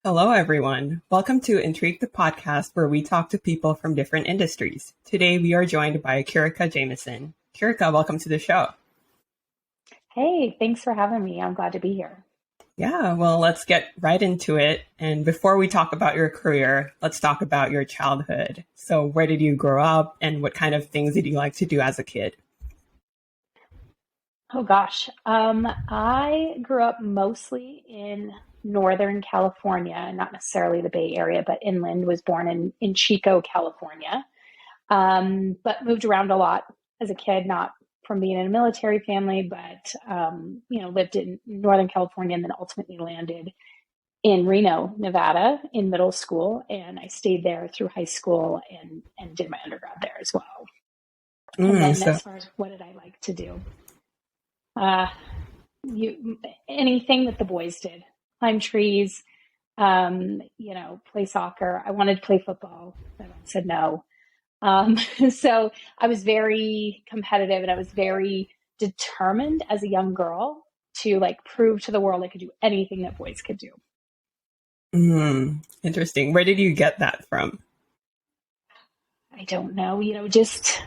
Hello, everyone. Welcome to Intrigue the podcast, where we talk to people from different industries. Today, we are joined by Khirika Jamison. Khirika, welcome to the show. Hey, thanks for having me. I'm glad to be here. Yeah, well, let's get right into it. And before we talk about your career, let's talk about your childhood. So, where did you grow up, and what kind of things did you like to do as a kid? Oh gosh. I grew up mostly in Northern California, not necessarily the Bay Area, but inland. Was born in Chico, California. But moved around a lot as a kid, not from being in a military family, but lived in Northern California and then ultimately landed in Reno, Nevada in middle school. And I stayed there through high school and did my undergrad there as well. And then So, as far as what did I like to do? Uh, anything that the boys did, climb trees, play soccer. I wanted to play football. My mom said no. So I was very competitive and I was very determined as a young girl to prove to the world I could do anything that boys could do. Interesting. Where did you get that from? I don't know, just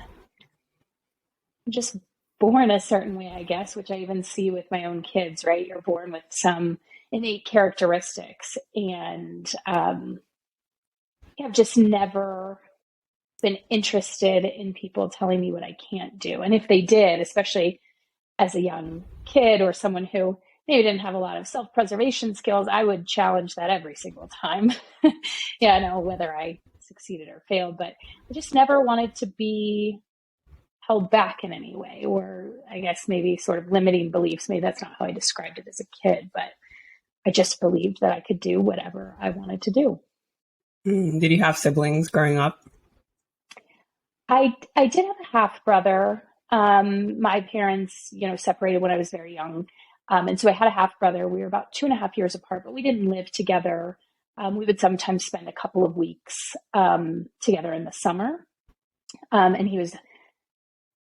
born a certain way, I guess, which I even see with my own kids, right? You're born with some innate characteristics. And I've just never been interested in people telling me what I can't do. And if they did, especially as a young kid or someone who maybe didn't have a lot of self-preservation skills, I would challenge that every single time. Yeah, I know whether I succeeded or failed, but I just never wanted to be held back in any way, or I guess maybe sort of limiting beliefs. Maybe that's not how I described it as a kid, but I just believed that I could do whatever I wanted to do. Did you have siblings growing up? I did have a half brother. My parents, separated when I was very young. And so I had a half brother. We were about 2.5 years apart, but we didn't live together. We would sometimes spend a couple of weeks together in the summer. And he was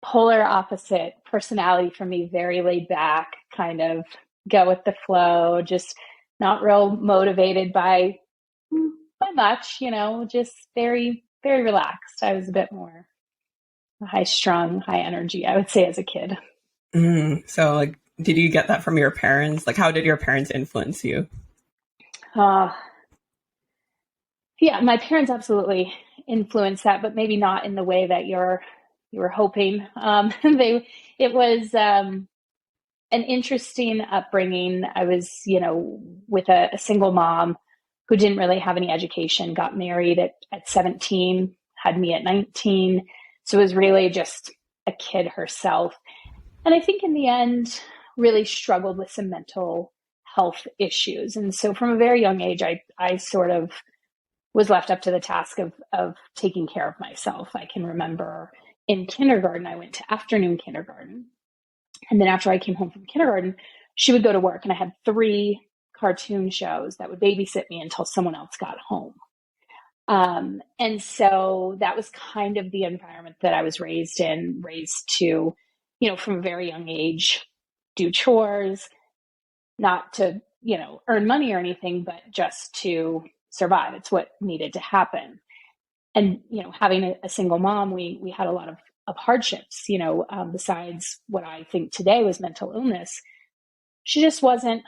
polar opposite personality from me, very laid back, kind of go with the flow, just not real motivated by much, just very, very relaxed. I was a bit more high strung, high energy, I would say, as a kid. So, did you get that from your parents? How did your parents influence you? Yeah, my parents absolutely influenced that, but maybe not in the way that you were hoping. It was an interesting upbringing. I was, with a single mom who didn't really have any education, got married at 17, had me at 19. So it was really just a kid herself. And I think in the end, really struggled with some mental health issues. And so from a very young age, I sort of was left up to the task of taking care of myself. I can remember in kindergarten, I went to afternoon kindergarten. And then after I came home from kindergarten, she would go to work and I had 3 cartoon shows that would babysit me until someone else got home. And so that was kind of the environment that I was raised to, from a very young age, do chores, not to, earn money or anything, but just to survive. It's what needed to happen. And, having a single mom, we had a lot of hardships, besides what I think today was mental illness. She just wasn't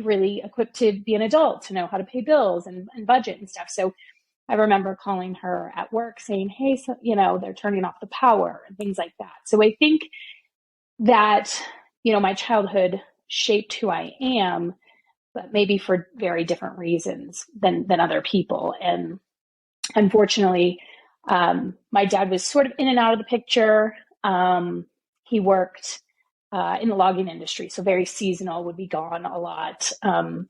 really equipped to be an adult, to know how to pay bills and budget and stuff. So I remember calling her at work saying, hey, so, they're turning off the power and things like that. So I think that, my childhood shaped who I am, but maybe for very different reasons than other people. And unfortunately, my dad was sort of in and out of the picture. He worked in the logging industry, so very seasonal, would be gone a lot. And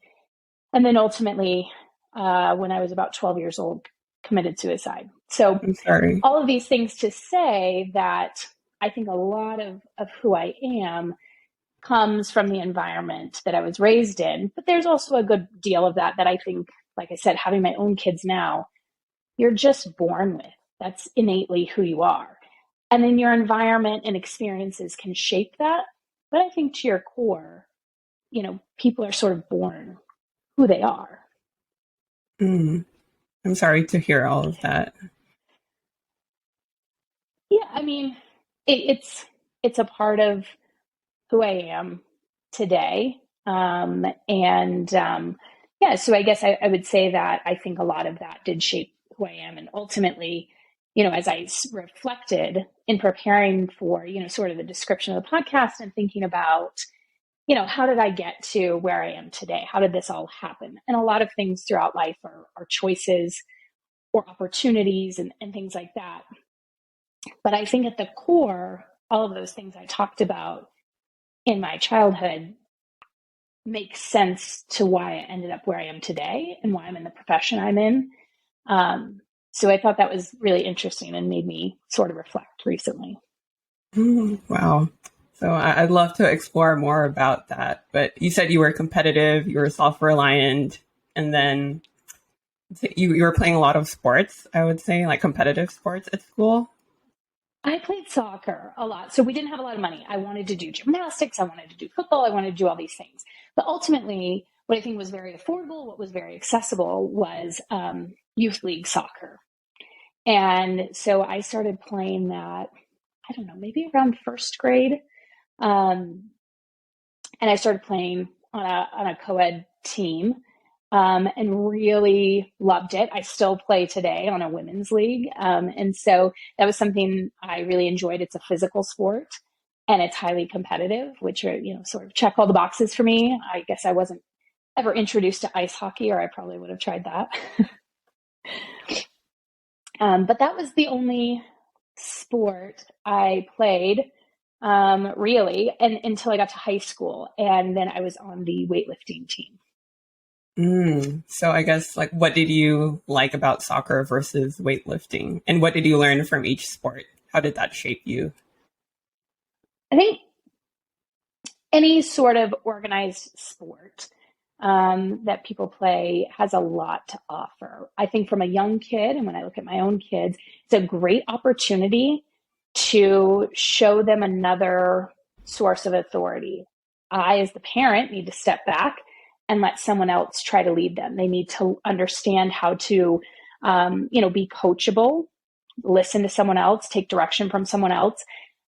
then ultimately, when I was about 12 years old, committed suicide. So I'm sorry. All of these things to say that I think a lot of who I am comes from the environment that I was raised in. But there's also a good deal of that I think, like I said, having my own kids now, you're just born with. That's innately who you are. And then your environment and experiences can shape that. But I think to your core, people are sort of born who they are. Mm, I'm sorry to hear all of that. Yeah, I mean, it's a part of who I am today. Yeah, so I guess I would say that I think a lot of that did shape who I am. And ultimately, as I reflected in preparing for, sort of the description of the podcast and thinking about, how did I get to where I am today? How did this all happen? And a lot of things throughout life are choices or opportunities and things like that. But I think at the core, all of those things I talked about in my childhood makes sense to why I ended up where I am today and why I'm in the profession I'm in. So I thought that was really interesting and made me sort of reflect recently. Wow. So I'd love to explore more about that. But you said you were competitive, you were self-reliant, and then you were playing a lot of sports, I would say, like competitive sports at school. I played soccer a lot. So we didn't have a lot of money. I wanted to do gymnastics. I wanted to do football. I wanted to do all these things. But ultimately, what I think was very affordable, what was very accessible was youth league soccer. And so I started playing that, I don't know, maybe around first grade. And I started playing on a co-ed team and really loved it. I still play today on a women's league. And so that was something I really enjoyed. It's a physical sport and it's highly competitive, which are, sort of check all the boxes for me. I guess I wasn't ever introduced to ice hockey, or I probably would have tried that. But that was the only sport I played really, and until I got to high school, and then I was on the weightlifting team. So I guess like what did you like about soccer versus weightlifting? And what did you learn from each sport? How did that shape you? I think any sort of organized sport that people play has a lot to offer. I think from a young kid, and when I look at my own kids, it's a great opportunity to show them another source of authority. I, as the parent, need to step back and let someone else try to lead them. They need to understand how to, be coachable, listen to someone else, take direction from someone else,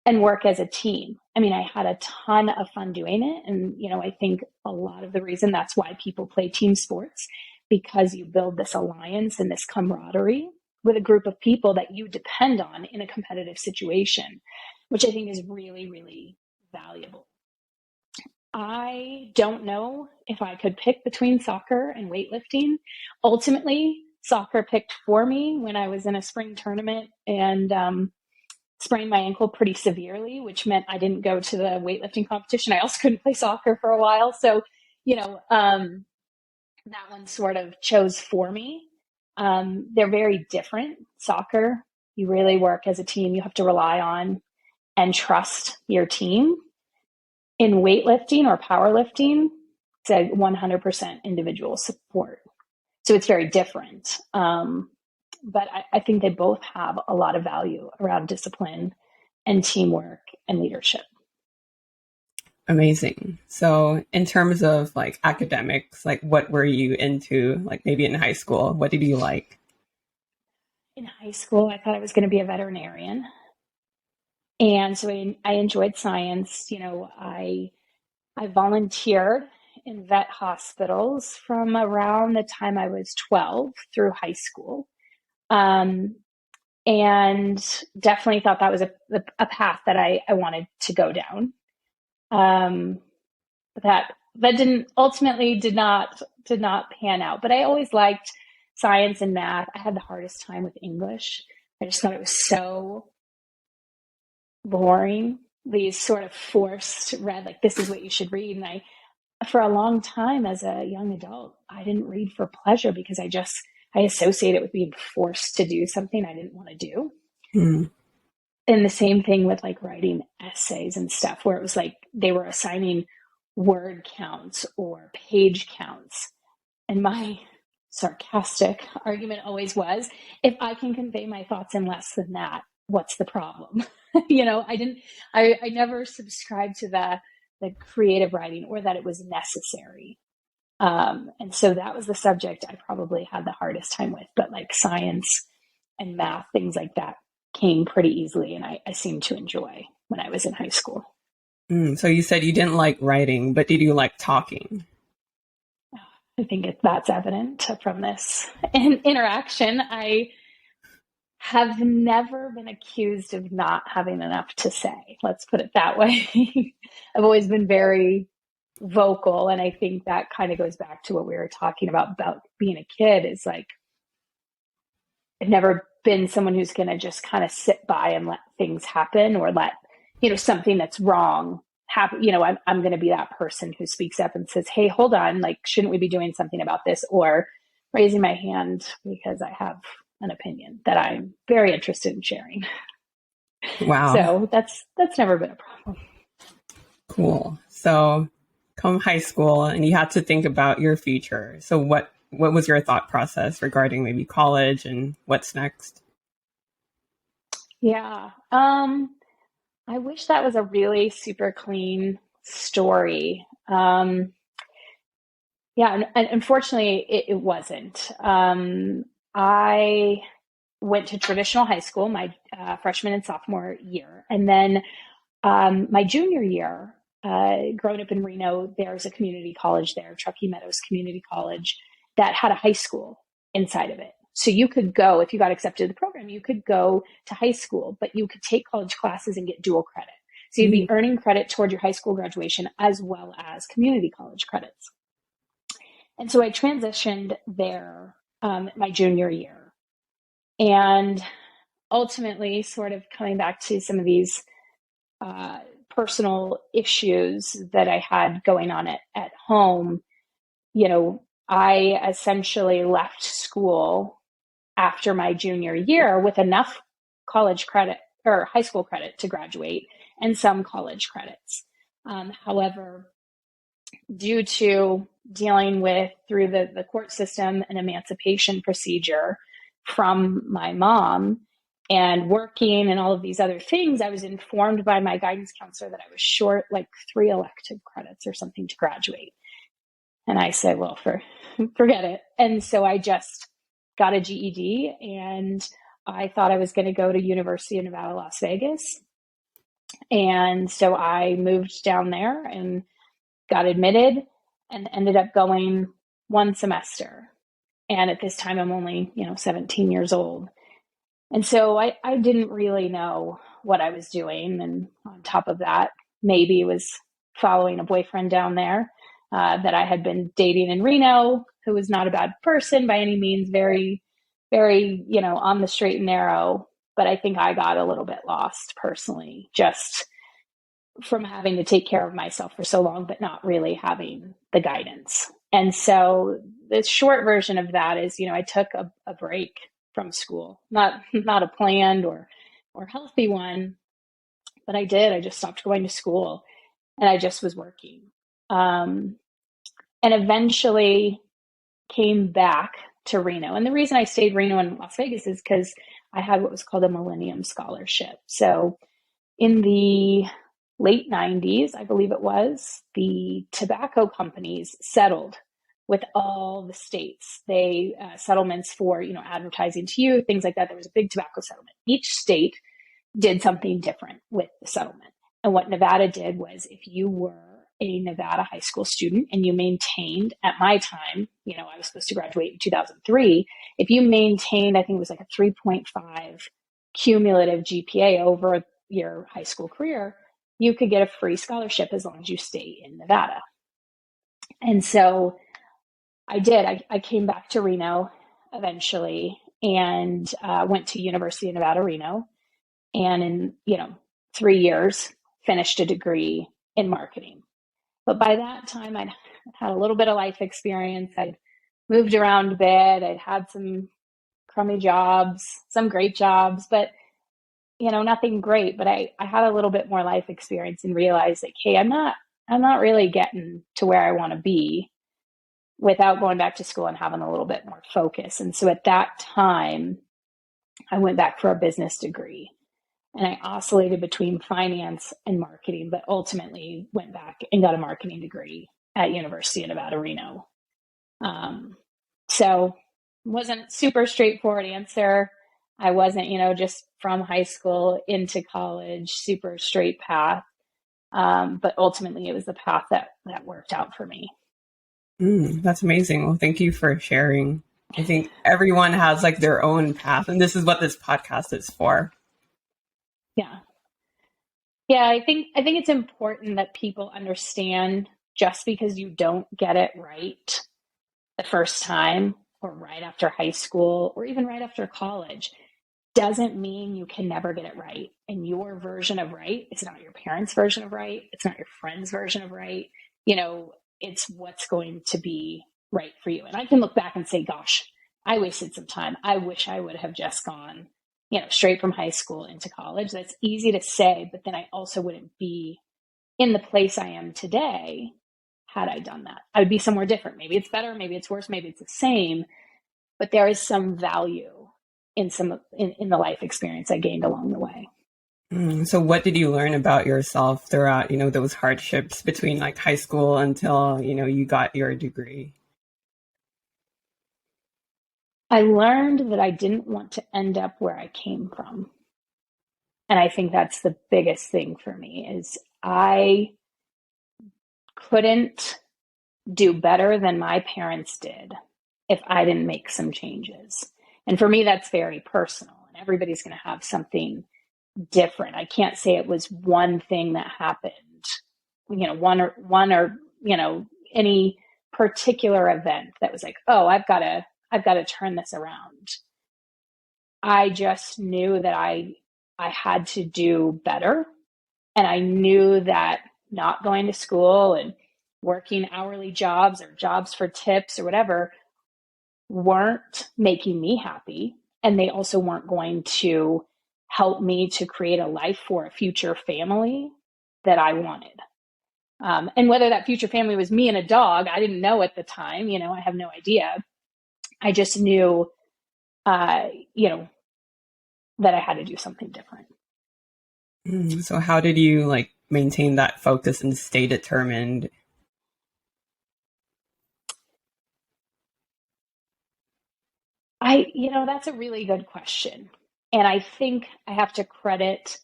and work as a team. I mean, I had a ton of fun doing it. And, I think a lot of the reason that's why people play team sports, because you build this alliance and this camaraderie with a group of people that you depend on in a competitive situation, which I think is really, really valuable. I don't know if I could pick between soccer and weightlifting. Ultimately, soccer picked for me when I was in a spring tournament and sprained my ankle pretty severely, which meant I didn't go to the weightlifting competition. I also couldn't play soccer for a while. So, that one sort of chose for me. They're very different. Soccer, you really work as a team. You have to rely on and trust your team. In weightlifting or powerlifting, it's a 100% individual support. So it's very different. But I think they both have a lot of value around discipline and teamwork and leadership. Amazing. So in terms of like academics, like what were you into? Like maybe in high school, what did you like? In high school, I thought I was going to be a veterinarian. And so I enjoyed science. I volunteered in vet hospitals from around the time I was 12 through high school. And definitely thought that was a path that I wanted to go down. That did not pan out. But I always liked science and math. I had the hardest time with English. I just thought it was so boring. These sort of forced read, like this is what you should read. And for a long time as a young adult, I didn't read for pleasure because I associate it with being forced to do something I didn't want to do. Mm. And the same thing with like writing essays and stuff, where it was like they were assigning word counts or page counts. And my sarcastic argument always was, if I can convey my thoughts in less than that, what's the problem? I never subscribed to the creative writing or that it was necessary. And so that was the subject I probably had the hardest time with, but like science and math, things like that came pretty easily. And I seemed to enjoy when I was in high school. So you said you didn't like writing, but did you like talking? I think that's evident from this interaction. I have never been accused of not having enough to say. Let's put it that way. I've always been very vocal. And I think that kind of goes back to what we were talking about being a kid is like, I've never been someone who's going to just kind of sit by and let things happen or let, something that's wrong happen. I'm going to be that person who speaks up and says, hey, hold on, like, shouldn't we be doing something about this? Or raising my hand because I have an opinion that I'm very interested in sharing. Wow. So that's never been a problem. Cool. So come high school and you had to think about your future. So what was your thought process regarding maybe college and what's next? Yeah. I wish that was a really super clean story. Yeah, and unfortunately, it wasn't. I went to traditional high school my freshman and sophomore year, and then my junior year, growing up in Reno, there's a community college there, Truckee Meadows Community College, that had a high school inside of it. So you could go, if you got accepted to the program, you could go to high school, but you could take college classes and get dual credit. So you'd be earning credit toward your high school graduation as well as community college credits. And so I transitioned there my junior year. And ultimately, sort of coming back to some of these personal issues that I had going on at home, I essentially left school after my junior year with enough college credit or high school credit to graduate and some college credits. However, due to dealing with through the court system an emancipation procedure from my mom and working and all of these other things, I was informed by my guidance counselor that I was short like 3 elective credits or something to graduate. And I said, well, forget it. And so I just got a GED and I thought I was going to go to University of Nevada, Las Vegas. And so I moved down there and got admitted and ended up going one semester. And at this time, I'm only, 17 years old. And so I didn't really know what I was doing. And on top of that, maybe it was following a boyfriend down there that I had been dating in Reno, who was not a bad person by any means, very, very, on the straight and narrow. But I think I got a little bit lost personally, just from having to take care of myself for so long, but not really having the guidance. And so the short version of that is, I took a break from school, not a planned or healthy one, but I did. I just stopped going to school and I just was working. And eventually came back to Reno. And the reason I stayed Reno and Las Vegas is because I had what was called a Millennium Scholarship. So in the late 90s, I believe it was, the tobacco companies settled with all the states. They settlements for, advertising to you, things like that. There was a big tobacco settlement. Each state did something different with the settlement. And what Nevada did was if you were a Nevada high school student and you maintained, at my time, I was supposed to graduate in 2003. If you maintained, I think it was like a 3.5 cumulative GPA over your high school career, you could get a free scholarship as long as you stay in Nevada. And so I did. I came back to Reno eventually and went to University of Nevada, Reno. And in, 3 years, finished a degree in marketing. But by that time, I'd had a little bit of life experience. I'd moved around a bit. I'd had some crummy jobs, some great jobs, but nothing great. But I had a little bit more life experience and realized like, hey, I'm not really getting to where I want to be without going back to school and having a little bit more focus. And so at that time, I went back for a business degree. And I oscillated between finance and marketing, but ultimately went back and got a marketing degree at University of Nevada, Reno. So wasn't super straightforward answer. I wasn't, just from high school into college, super straight path. But ultimately, it was the path that worked out for me. That's amazing. Well, thank you for sharing. I think everyone has like their own path, and this is what this podcast is for. Yeah, yeah. I think it's important that people understand just because you don't get it right the first time, or right after high school, or even right after college, doesn't mean you can never get it right. And your version of right, it's not your parents' version of right. It's not your friend's version of right. It's what's going to be right for you. And I can look back and say, gosh, I wasted some time. I wish I would have just gone, straight from high school into college. That's easy to say, but then I also wouldn't be in the place I am today had I done that. I would be somewhere different. Maybe it's better, maybe it's worse, maybe it's the same, but there is some value in the life experience I gained along the way. So what did you learn about yourself throughout, those hardships between like high school until, you got your degree? I learned that I didn't want to end up where I came from. And I think that's the biggest thing for me is I couldn't do better than my parents did if I didn't make some changes. And for me, that's very personal, and everybody's going to have something different. I can't say it was one thing that happened, one or any particular event that was like, oh, I've got to turn this around. I just knew that I had to do better, and I knew that not going to school and working hourly jobs or jobs for tips or whatever weren't making me happy. And they also weren't going to help me to create a life for a future family that I wanted. And whether that future family was me and a dog, I didn't know at the time. I have no idea. I just knew, uh, you know, that I had to do something different. So how did you like maintain that focus and stay determined? That's a really good question. And I think I have to credit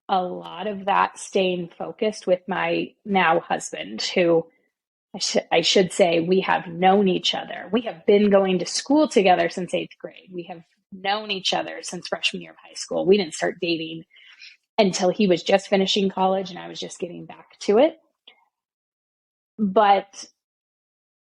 a lot of that staying focused with my now husband, who I should say we have known each other. We have been going to school together since eighth grade. We have known each other since freshman year of high school. We didn't start dating until he was just finishing college and I was just getting back to it. But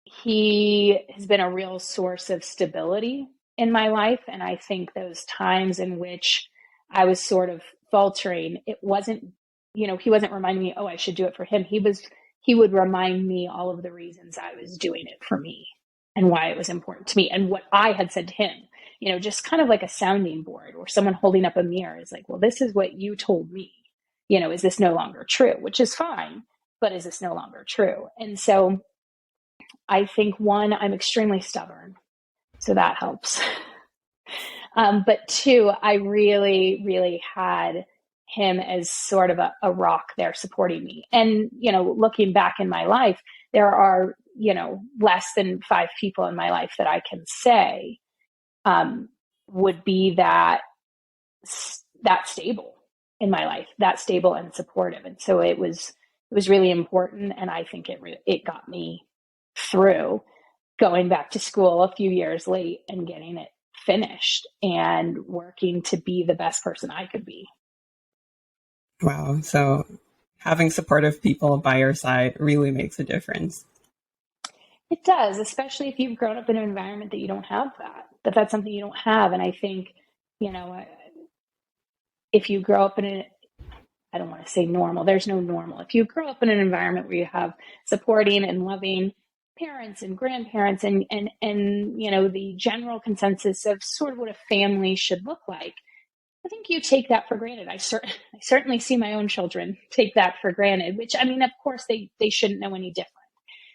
he has been a real source of stability in my life. And I think those times in which I was sort of faltering, it wasn't, he wasn't reminding me, oh, I should do it for him. He would remind me all of the reasons I was doing it for me and why it was important to me and what I had said to him, just kind of like a sounding board or someone holding up a mirror is like, well, this is what you told me. Is this no longer true? Which is fine, but is this no longer true? And so I think one, I'm extremely stubborn, so that helps. But two, I really, really had him as sort of a rock there supporting me. And, looking back in my life, there are, less than 5 people in my life that I can say would be that stable in my life, that stable and supportive. And so it was really important. And I think it got me through going back to school a few years late and getting it finished and working to be the best person I could be. Wow. So having supportive people by your side really makes a difference. It does, especially if you've grown up in an environment that you don't have that's something you don't have. And I think, if you grow up I don't want to say normal, there's no normal. If you grow up in an environment where you have supporting and loving parents and grandparents and the general consensus of sort of what a family should look like, I think you take that for granted. I certainly see my own children take that for granted, which, I mean, of course they shouldn't know any different.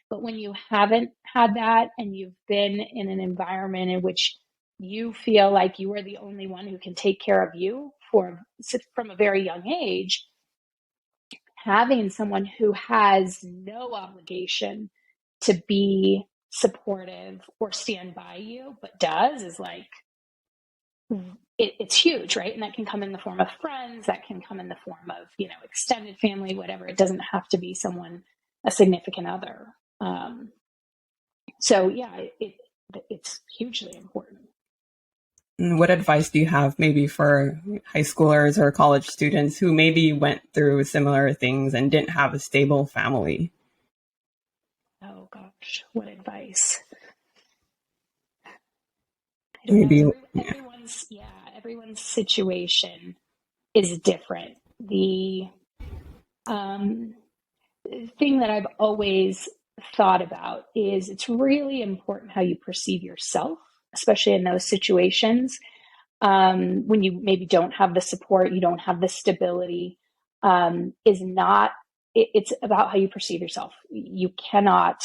But when you haven't had that and you've been in an environment in which you feel like you are the only one who can take care of you from a very young age, having someone who has no obligation to be supportive or stand by you, but does, is like, it's huge, right? And that can come in the form of friends, that can come in the form of, extended family, whatever. It doesn't have to be someone, a significant other. So yeah, it's hugely important. And what advice do you have maybe for high schoolers or college students who maybe went through similar things and didn't have a stable family? Oh gosh, what advice? I don't know. Maybe, yeah. Everyone's situation is different. The thing that I've always thought about is it's really important how you perceive yourself, especially in those situations. When you maybe don't have the support, you don't have the stability, it's about how you perceive yourself. You cannot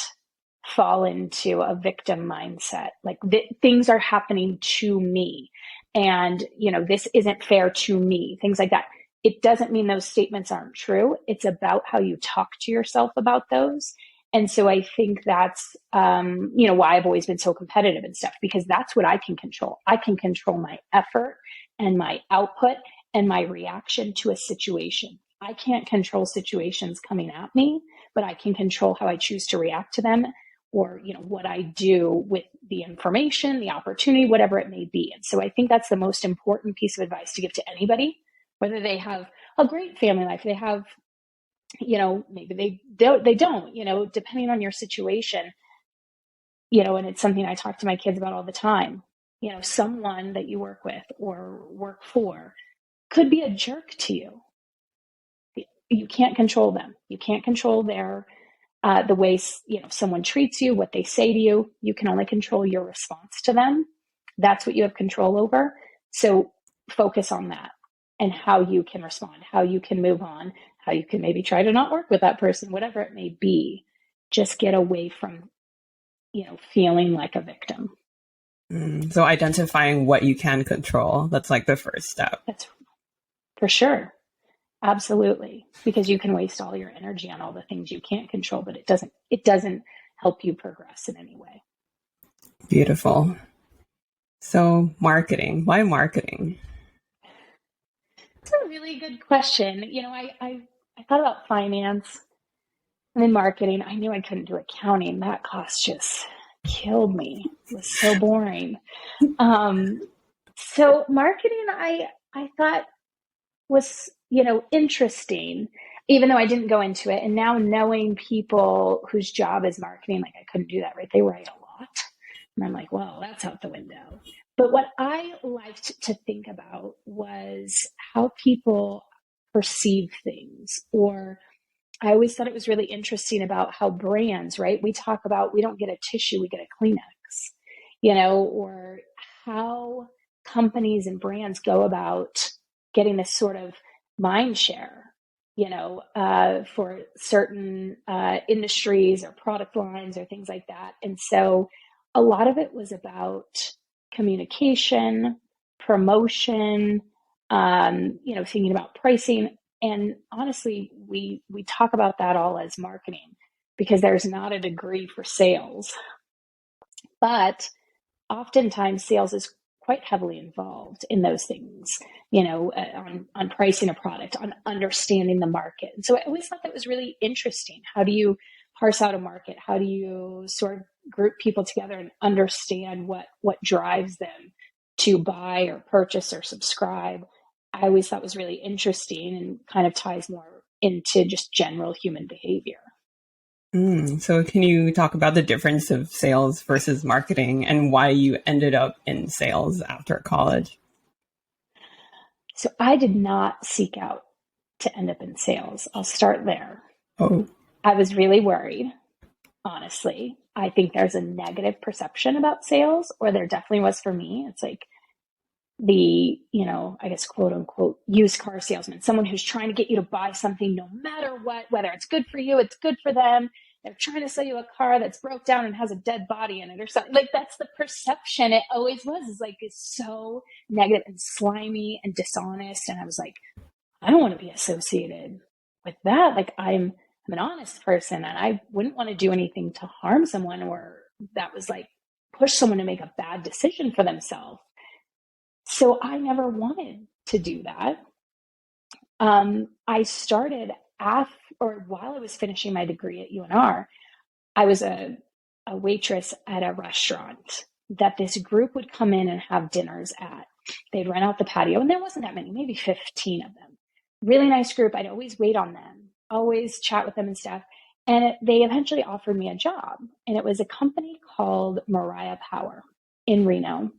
fall into a victim mindset. Like things are happening to me and, this isn't fair to me, things like that. It doesn't mean those statements aren't true. It's about how you talk to yourself about those. And so I think that's, why I've always been so competitive and stuff, because that's what I can control. I can control my effort and my output and my reaction to a situation. I can't control situations coming at me, but I can control how I choose to react to them, or, what I do with the information, the opportunity, whatever it may be. And so I think that's the most important piece of advice to give to anybody, whether they have a great family life, they have, maybe they don't, depending on your situation, and it's something I talk to my kids about all the time. Someone that you work with or work for could be a jerk to you. You can't control them. You can't control the way, someone treats you, what they say to you. You can only control your response to them. That's what you have control over. So focus on that and how you can respond, how you can move on, how you can maybe try to not work with that person, whatever it may be. Just get away from, feeling like a victim. So identifying what you can control, that's like the first step. That's for sure. Absolutely. Because you can waste all your energy on all the things you can't control, but it doesn't help you progress in any way. Beautiful. So marketing, why marketing? It's a really good question. I thought about finance and then marketing. I knew I couldn't do accounting. That class just killed me. It was so boring. So marketing, I thought was, interesting, even though I didn't go into it. And now knowing people whose job is marketing, like I couldn't do that, right? They write a lot. And I'm like, well, that's out the window. But what I liked to think about was how people perceive things. Or I always thought it was really interesting about how brands, right? We talk about, we don't get a tissue, we get a Kleenex, or how companies and brands go about getting this sort of mind share, for certain industries or product lines or things like that. And so a lot of it was about communication, promotion, thinking about pricing. And honestly, we talk about that all as marketing because there's not a degree for sales. But oftentimes sales is quite heavily involved in those things, on pricing a product, on understanding the market. And so I always thought that was really interesting. How do you parse out a market? How do you sort of group people together and understand what drives them to buy or purchase or subscribe? I always thought was really interesting and kind of ties more into just general human behavior. So can you talk about the difference of sales versus marketing and why you ended up in sales after college? So I did not seek out to end up in sales. I'll start there. Oh, I was really worried, honestly. I think there's a negative perception about sales, or there definitely was for me. It's like the, I guess, quote unquote, used car salesman, someone who's trying to get you to buy something no matter what, whether it's good for you, it's good for them. They're trying to sell you a car that's broke down and has a dead body in it or something. Like that's the perception. It always was. It's like, it's so negative and slimy and dishonest. And I was like, I don't want to be associated with that. Like I'm an honest person and I wouldn't want to do anything to harm someone or that was like push someone to make a bad decision for themselves. So I never wanted to do that. I started while I was finishing my degree at UNR, I was a waitress at a restaurant that this group would come in and have dinners at. They'd rent out the patio, and there wasn't that many, maybe 15 of them. Really nice group. I'd always wait on them, always chat with them and stuff. And they eventually offered me a job. And it was a company called Mariah Power in Reno.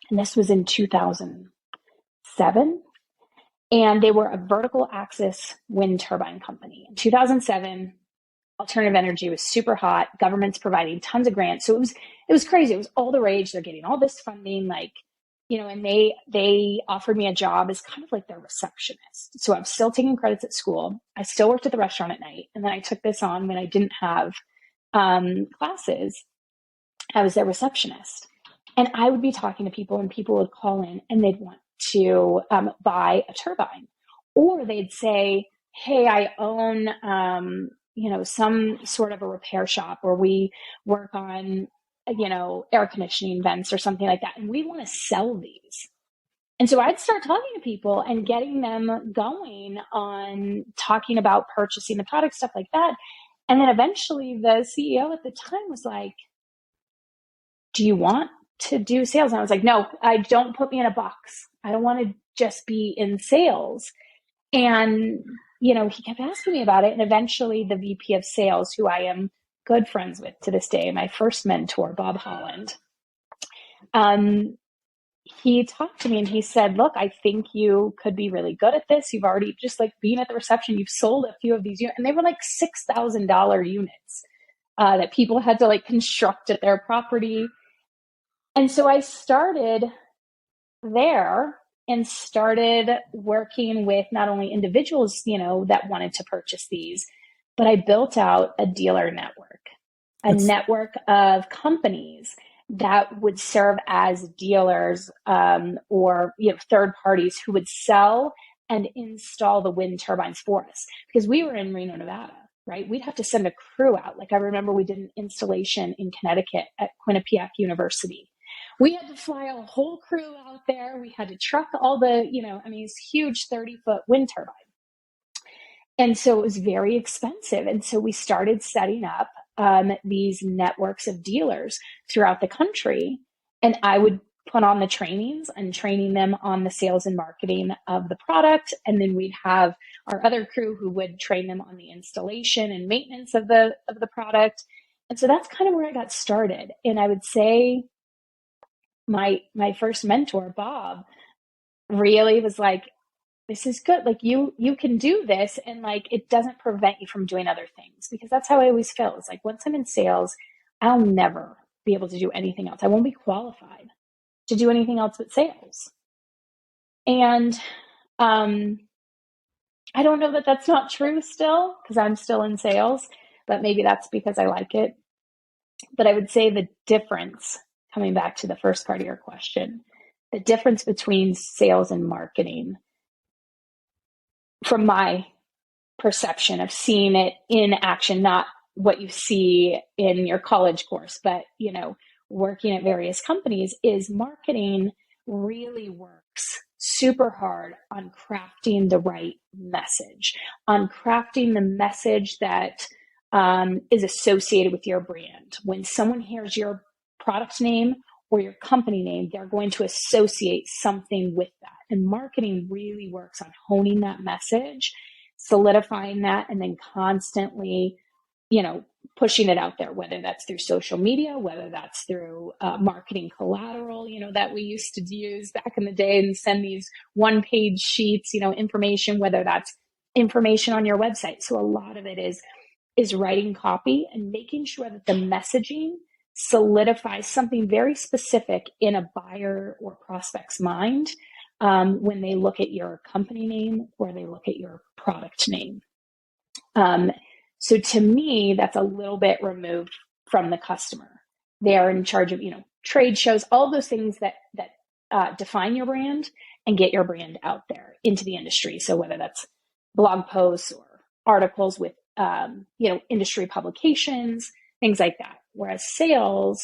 And this was in 2007. And they were a vertical axis wind turbine company. In 2007, alternative energy was super hot. Government's providing tons of grants. So it was crazy. It was all the rage. They're getting all this funding, and they offered me a job as kind of like their receptionist. So I'm still taking credits at school. I still worked at the restaurant at night. And then I took this on when I didn't have classes. I was their receptionist. And I would be talking to people, and people would call in and they'd want to buy a turbine. Or they'd say, hey, I own, some sort of a repair shop, or we work on, air conditioning vents or something like that. And we want to sell these. And so I'd start talking to people and getting them going on talking about purchasing the product, stuff like that. And then eventually the CEO at the time was like, do you want to do sales? And I was like, no, don't put me in a box. I don't want to just be in sales. And, he kept asking me about it. And eventually the VP of sales, who I am good friends with to this day, my first mentor, Bob Holland, he talked to me and he said, look, I think you could be really good at this. You've already, just like being at the reception, you've sold a few of these units, and they were like $6,000 units that people had to construct at their property. And so I started there and started working with not only individuals, that wanted to purchase these, but I built out a dealer network, network of companies that would serve as dealers or third parties who would sell and install the wind turbines for us, because we were in Reno, Nevada, right? We'd have to send a crew out. I remember we did an installation in Connecticut at Quinnipiac University. We had to fly a whole crew out there. We had to truck all the, it's huge 30-foot wind turbine. And so it was very expensive. And so we started setting up these networks of dealers throughout the country. And I would put on the trainings and training them on the sales and marketing of the product. And then we'd have our other crew who would train them on the installation and maintenance of the product. And so that's kind of where I got started. And I would say my first mentor, Bob, really was like, this is good. You can do this. And it doesn't prevent you from doing other things, because that's how I always feel. It's once I'm in sales, I'll never be able to do anything else. I won't be qualified to do anything else but sales. And I don't know that that's not true still, because I'm still in sales, but maybe that's because I like it. But I would say the difference, coming back to the first part of your question, the difference between sales and marketing, from my perception of seeing it in action, not what you see in your college course, but, working at various companies, is marketing really works super hard on crafting the right message, on crafting the message that is associated with your brand. When someone hears your product name or your company name, they're going to associate something with that. And marketing really works on honing that message, solidifying that, and then constantly, pushing it out there, whether that's through social media, whether that's through marketing collateral, that we used to use back in the day and send these one-page sheets, information, whether that's information on your website. So a lot of it is writing copy and making sure that the messaging solidifies something very specific in a buyer or prospect's mind when they look at your company name or they look at your product name. So to me, that's a little bit removed from the customer. They are in charge of, trade shows, all those things that define your brand and get your brand out there into the industry. So whether that's blog posts or articles with, industry publications, things like that. whereas sales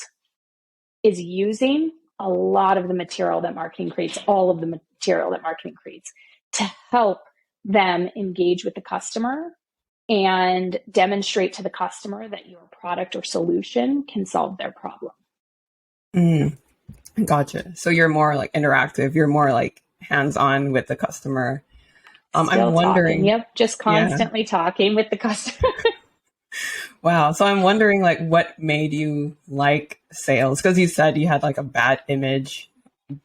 is using a lot of the material that marketing creates, all of the material that marketing creates, to help them engage with the customer and demonstrate to the customer that your product or solution can solve their problem. Mm, gotcha. So you're more like interactive, you're more like hands-on with the customer. I'm Still talking. wondering, Yep. Just yeah. constantly talking with the customer. Wow. So I'm wondering like what made you like sales? Because you said you had like a bad image,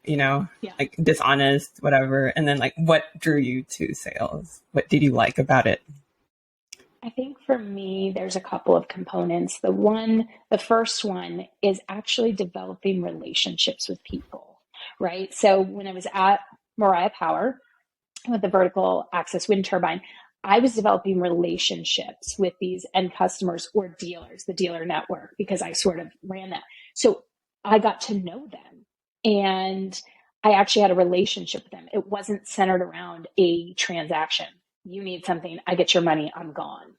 you know, Yeah. like dishonest, whatever. And then like what drew you to sales? What did you like about it? I think for me, there's a couple of components. The first one is actually developing relationships with people, right? So when I was at Mariah Power with the vertical access wind turbine, I was developing relationships with these end customers or dealers, the dealer network, because I sort of ran that. So I got to know them and I actually had a relationship with them. It wasn't centered around a transaction. You need something, I get your money, I'm gone.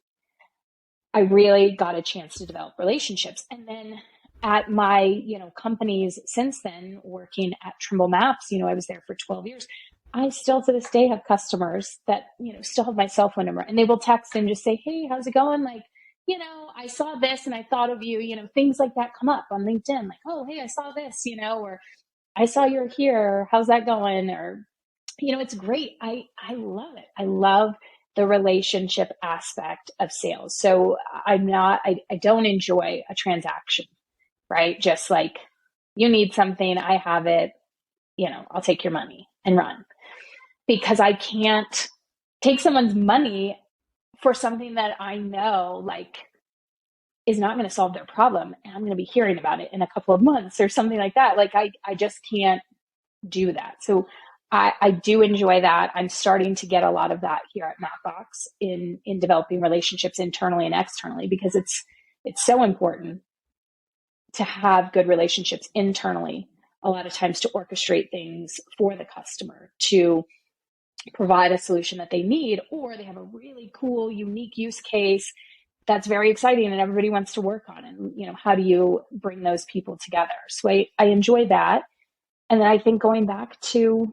I really got a chance to develop relationships. And then at my, companies since then, working at Trimble Maps, I was there for 12 years. I still to this day have customers that, still have my cell phone number and they will text and just say, hey, how's it going? Like, I saw this and I thought of you, things like that come up on LinkedIn. Like, oh, hey, I saw this, or I saw you're here. How's that going? Or, it's great. I love it. I love the relationship aspect of sales. So I don't enjoy a transaction, right? Just like you need something, I have it, I'll take your money and run because I can't take someone's money for something that I know like is not going to solve their problem. And I'm going to be hearing about it in a couple of months or something like that. Like I just can't do that. So I do enjoy that. I'm starting to get a lot of that here at Mapbox in developing relationships internally and externally because it's so important to have good relationships internally. A lot of times to orchestrate things for the customer to provide a solution that they need, or they have a really cool, unique use case that's very exciting and everybody wants to work on it. And, how do you bring those people together? So I enjoy that. And then I think going back to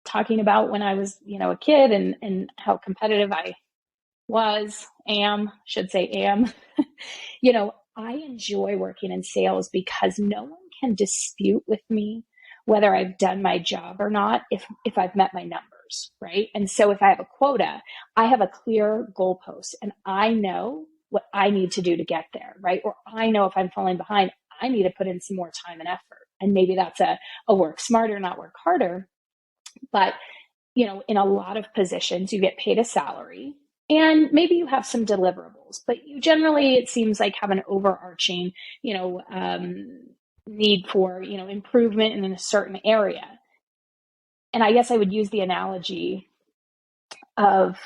talking about when I was, a kid and how competitive I should say am, I enjoy working in sales because no one can dispute with me whether I've done my job or not if I've met my numbers, right? And so if I have a quota, I have a clear goalpost and I know what I need to do to get there, right? Or I know if I'm falling behind, I need to put in some more time and effort. And maybe that's a work smarter, not work harder. But, in a lot of positions, you get paid a salary and maybe you have some deliverables, but you generally, it seems like have an overarching, need for, improvement in a certain area. And I guess I would use the analogy of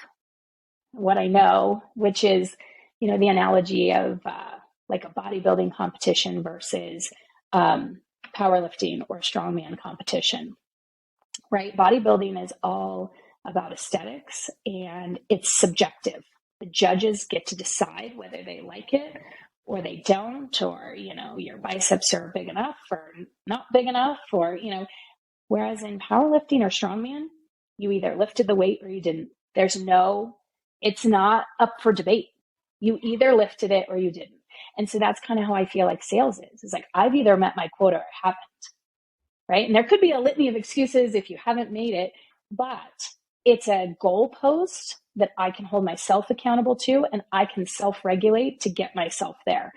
what I know, which is, the analogy of like a bodybuilding competition versus powerlifting or strongman competition, right? Bodybuilding is all about aesthetics and it's subjective. The judges get to decide whether they like it or they don't, or, your biceps are big enough or not big enough, or, whereas in powerlifting or strongman, you either lifted the weight or you didn't. It's not up for debate. You either lifted it or you didn't. And so that's kind of how I feel like sales is. It's like I've either met my quota or haven't, right? And there could be a litany of excuses if you haven't made it, but it's a goalpost that I can hold myself accountable to and I can self-regulate to get myself there.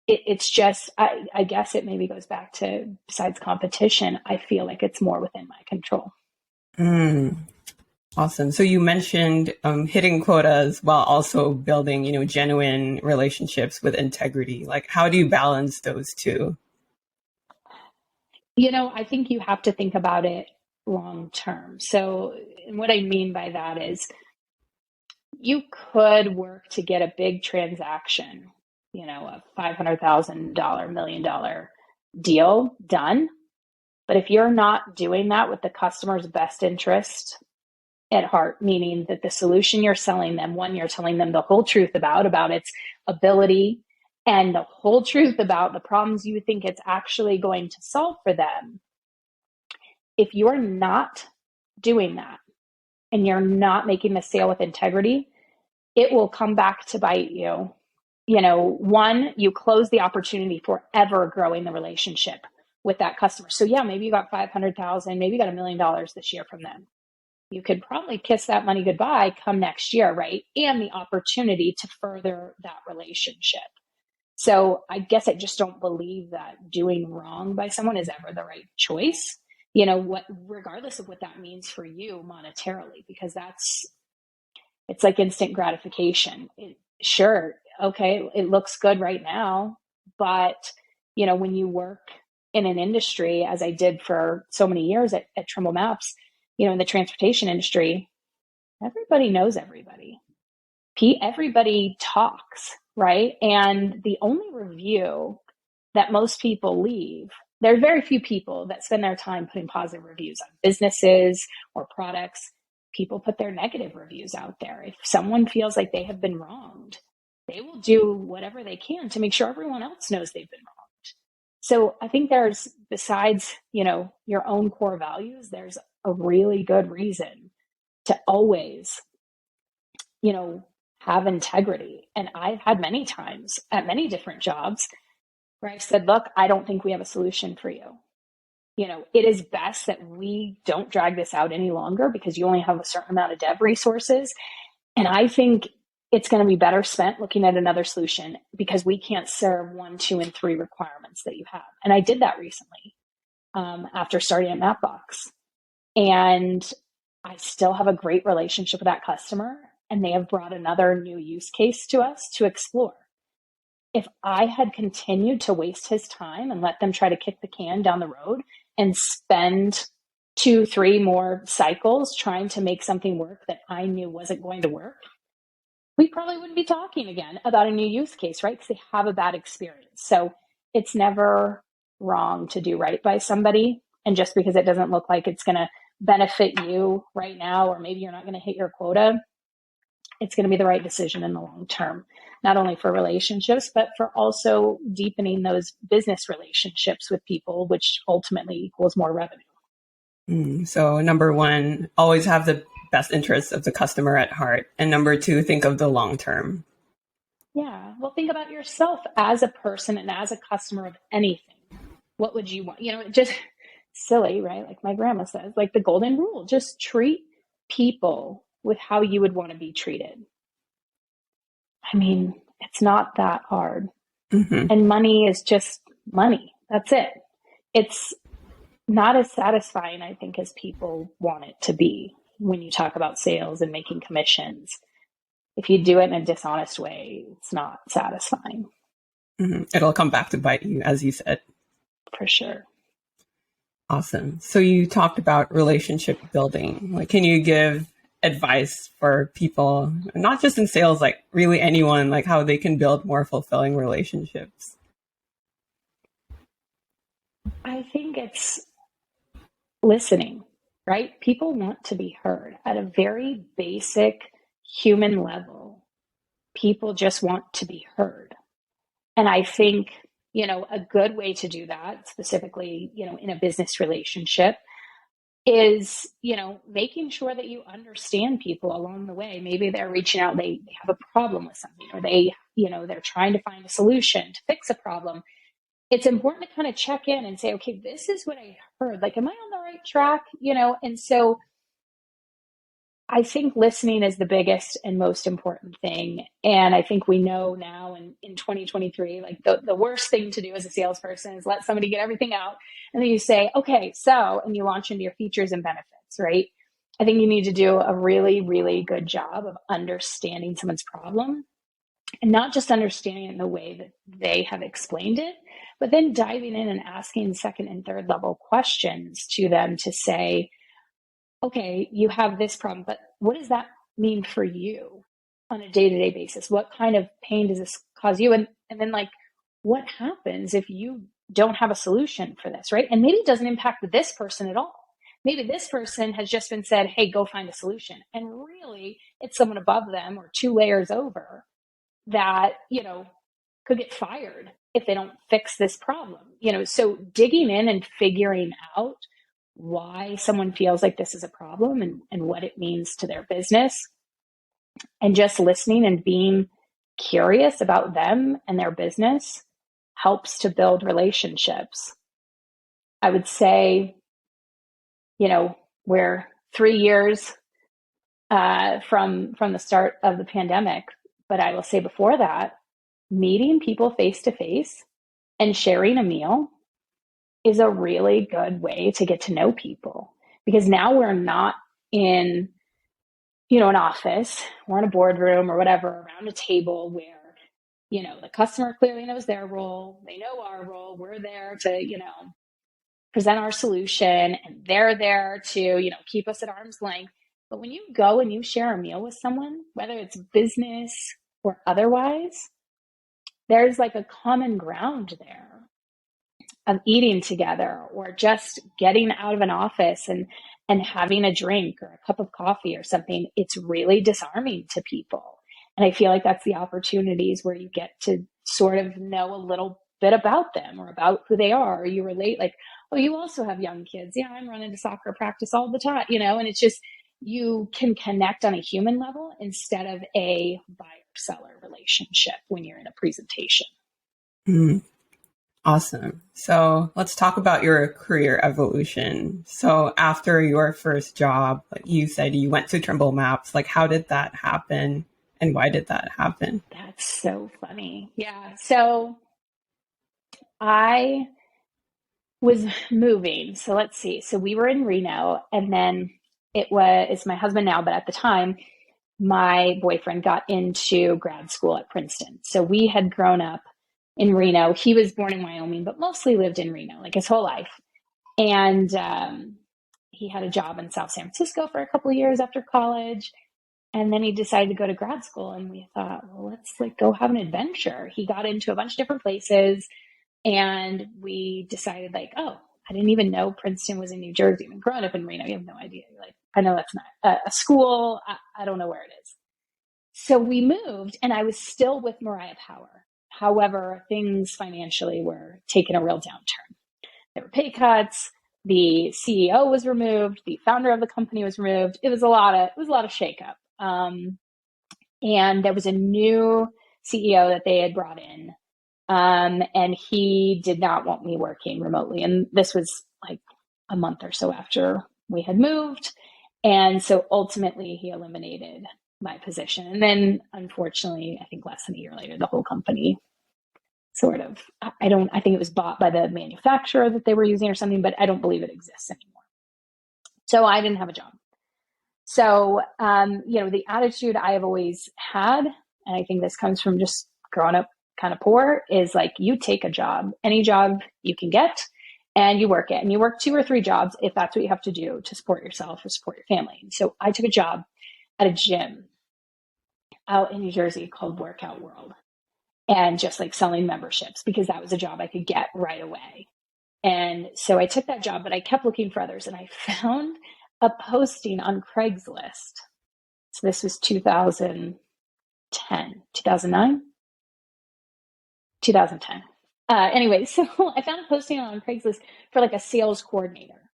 It's just, I guess it maybe goes back to besides competition, I feel like it's more within my control. Mm, awesome. So you mentioned hitting quotas while also building, genuine relationships with integrity. Like, how do you balance those two? I think you have to think about it long term. So what I mean by that is you could work to get a big transaction, a $500,000, $1 million deal done. But if you're not doing that with the customer's best interest at heart, meaning that the solution you're selling them, one, you're telling them the whole truth about its ability and the whole truth about the problems you think it's actually going to solve for them. If you're not doing that and you're not making the sale with integrity, it will come back to bite you. One, you close the opportunity for ever growing the relationship with that customer. So yeah, maybe you got 500,000, maybe you got $1 million this year from them. You could probably kiss that money goodbye come next year, right? And the opportunity to further that relationship. So I guess I just don't believe that doing wrong by someone is ever the right choice, regardless of what that means for you monetarily, because it's like instant gratification. Sure, okay, it looks good right now, but when you work in an industry, as I did for so many years at Trimble Maps, in the transportation industry, everybody knows everybody. Everybody talks, right? And the only review that most people leave, there are very few people that spend their time putting positive reviews on businesses or products. People put their negative reviews out there. If someone feels like they have been wronged, they will do whatever they can to make sure everyone else knows they've been wronged. So I think there's, besides, your own core values, there's a really good reason to always, have integrity. And I've had many times at many different jobs where I've said, look, I don't think we have a solution for you. It is best that we don't drag this out any longer because you only have a certain amount of dev resources. And I think it's going to be better spent looking at another solution because we can't serve 1, 2, and 3 requirements that you have. And I did that recently after starting at Mapbox. And I still have a great relationship with that customer, and they have brought another new use case to us to explore. If I had continued to waste his time and let them try to kick the can down the road and spend 2, 3 more cycles trying to make something work that I knew wasn't going to work, we probably wouldn't be talking again about a new use case, right? Because they have a bad experience. So it's never wrong to do right by somebody. And just because it doesn't look like it's going to benefit you right now, or maybe you're not going to hit your quota, it's going to be the right decision in the long term, not only for relationships, but for also deepening those business relationships with people, which ultimately equals more revenue. So number 1, always have the best interests of the customer at heart. And number 2, think of the long term. Yeah. Well, think about yourself as a person and as a customer of anything. What would you want? Just silly, right? Like my grandma says, like the golden rule, just treat people with how you would want to be treated. I mean, it's not that hard. Mm-hmm. And money is just money. That's it. It's not as satisfying, I think, as people want it to be when you talk about sales and making commissions. If you do it in a dishonest way, it's not satisfying. Mm-hmm. It'll come back to bite you, as you said. For sure. Awesome. So you talked about relationship building. Like, can you give advice for people, not just in sales, like really anyone, like how they can build more fulfilling relationships? I think it's listening, right? People want to be heard at a very basic human level. People just want to be heard. And I think, a good way to do that, specifically, in a business relationship, is, making sure that you understand people along the way. Maybe they're reaching out, they have a problem with something, or they're trying to find a solution to fix a problem. It's important to kind of check in and say, okay, this is what I heard. Like, am I on the right track? And so I think listening is the biggest and most important thing. And I think we know now in 2023, like the worst thing to do as a salesperson is let somebody get everything out. And then you say, okay, so, and you launch into your features and benefits, right? I think you need to do a really, really good job of understanding someone's problem, and not just understanding it in the way that they have explained it, but then diving in and asking second and third level questions to them to say, okay, you have this problem, but what does that mean for you on a day-to-day basis? What kind of pain does this cause you? And then, like, what happens if you don't have a solution for this, right? And maybe it doesn't impact this person at all. maybe this person has just been said, hey, go find a solution. And really, it's someone above them or two layers over that, could get fired if they don't fix this problem. So digging in and figuring out why someone feels like this is a problem and what it means to their business, and just listening and being curious about them and their business helps to build relationships. I would say, we're 3 years from the start of the pandemic, but I will say before that, meeting people face to face and sharing a meal is a really good way to get to know people, because now we're not in an office or in a boardroom or whatever around a table where the customer clearly knows their role, they know our role, we're there to present our solution, and they're there to keep us at arm's length. But when you go and you share a meal with someone, whether it's business or otherwise, there's like a common ground there of eating together or just getting out of an office and having a drink or a cup of coffee or something. It's really disarming to people. And I feel like that's the opportunities where you get to sort of know a little bit about them or about who they are. Or you relate like, oh, you also have young kids. Yeah, I'm running to soccer practice all the time, and it's just, you can connect on a human level instead of a buyer-seller relationship when you're in a presentation. Mm, awesome. So let's talk about your career evolution. So after your first job, like you said, you went to Trimble Maps. Like, how did that happen? And why did that happen? That's so funny. Yeah. So I was moving. So let's see. So we were in Reno, and then it's my husband now, but at the time, my boyfriend got into grad school at Princeton. So we had grown up in Reno. He was born in Wyoming, but mostly lived in Reno, like his whole life. And he had a job in South San Francisco for a couple of years after college. And then he decided to go to grad school, and we thought, well, let's go have an adventure. He got into a bunch of different places, and we decided oh, I didn't even know Princeton was in New Jersey. I mean, growing up in Reno, you have no idea. You're like, I know that's not a school. I don't know where it is. So we moved, and I was still with Mariah Power. However, things financially were taking a real downturn. There were pay cuts. The CEO was removed. The founder of the company was removed. It was a lot of shakeup. And there was a new CEO that they had brought in. And he did not want me working remotely. And this was like a month or so after we had moved. And so ultimately he eliminated my position. And then unfortunately, I think less than a year later, the whole company sort of, I think it was bought by the manufacturer that they were using or something, but I don't believe it exists anymore. So I didn't have a job. So, the attitude I have always had, and I think this comes from just growing up kind of poor, is like, you take a job, any job you can get, and you work it. And you work 2 or 3 jobs if that's what you have to do to support yourself or support your family. And so I took a job at a gym out in New Jersey called Workout World, and just selling memberships, because that was a job I could get right away. And so I took that job, but I kept looking for others, and I found a posting on Craigslist. So this was 2010, 2009, 2010. Anyway, so I found a posting on Craigslist for a sales coordinator,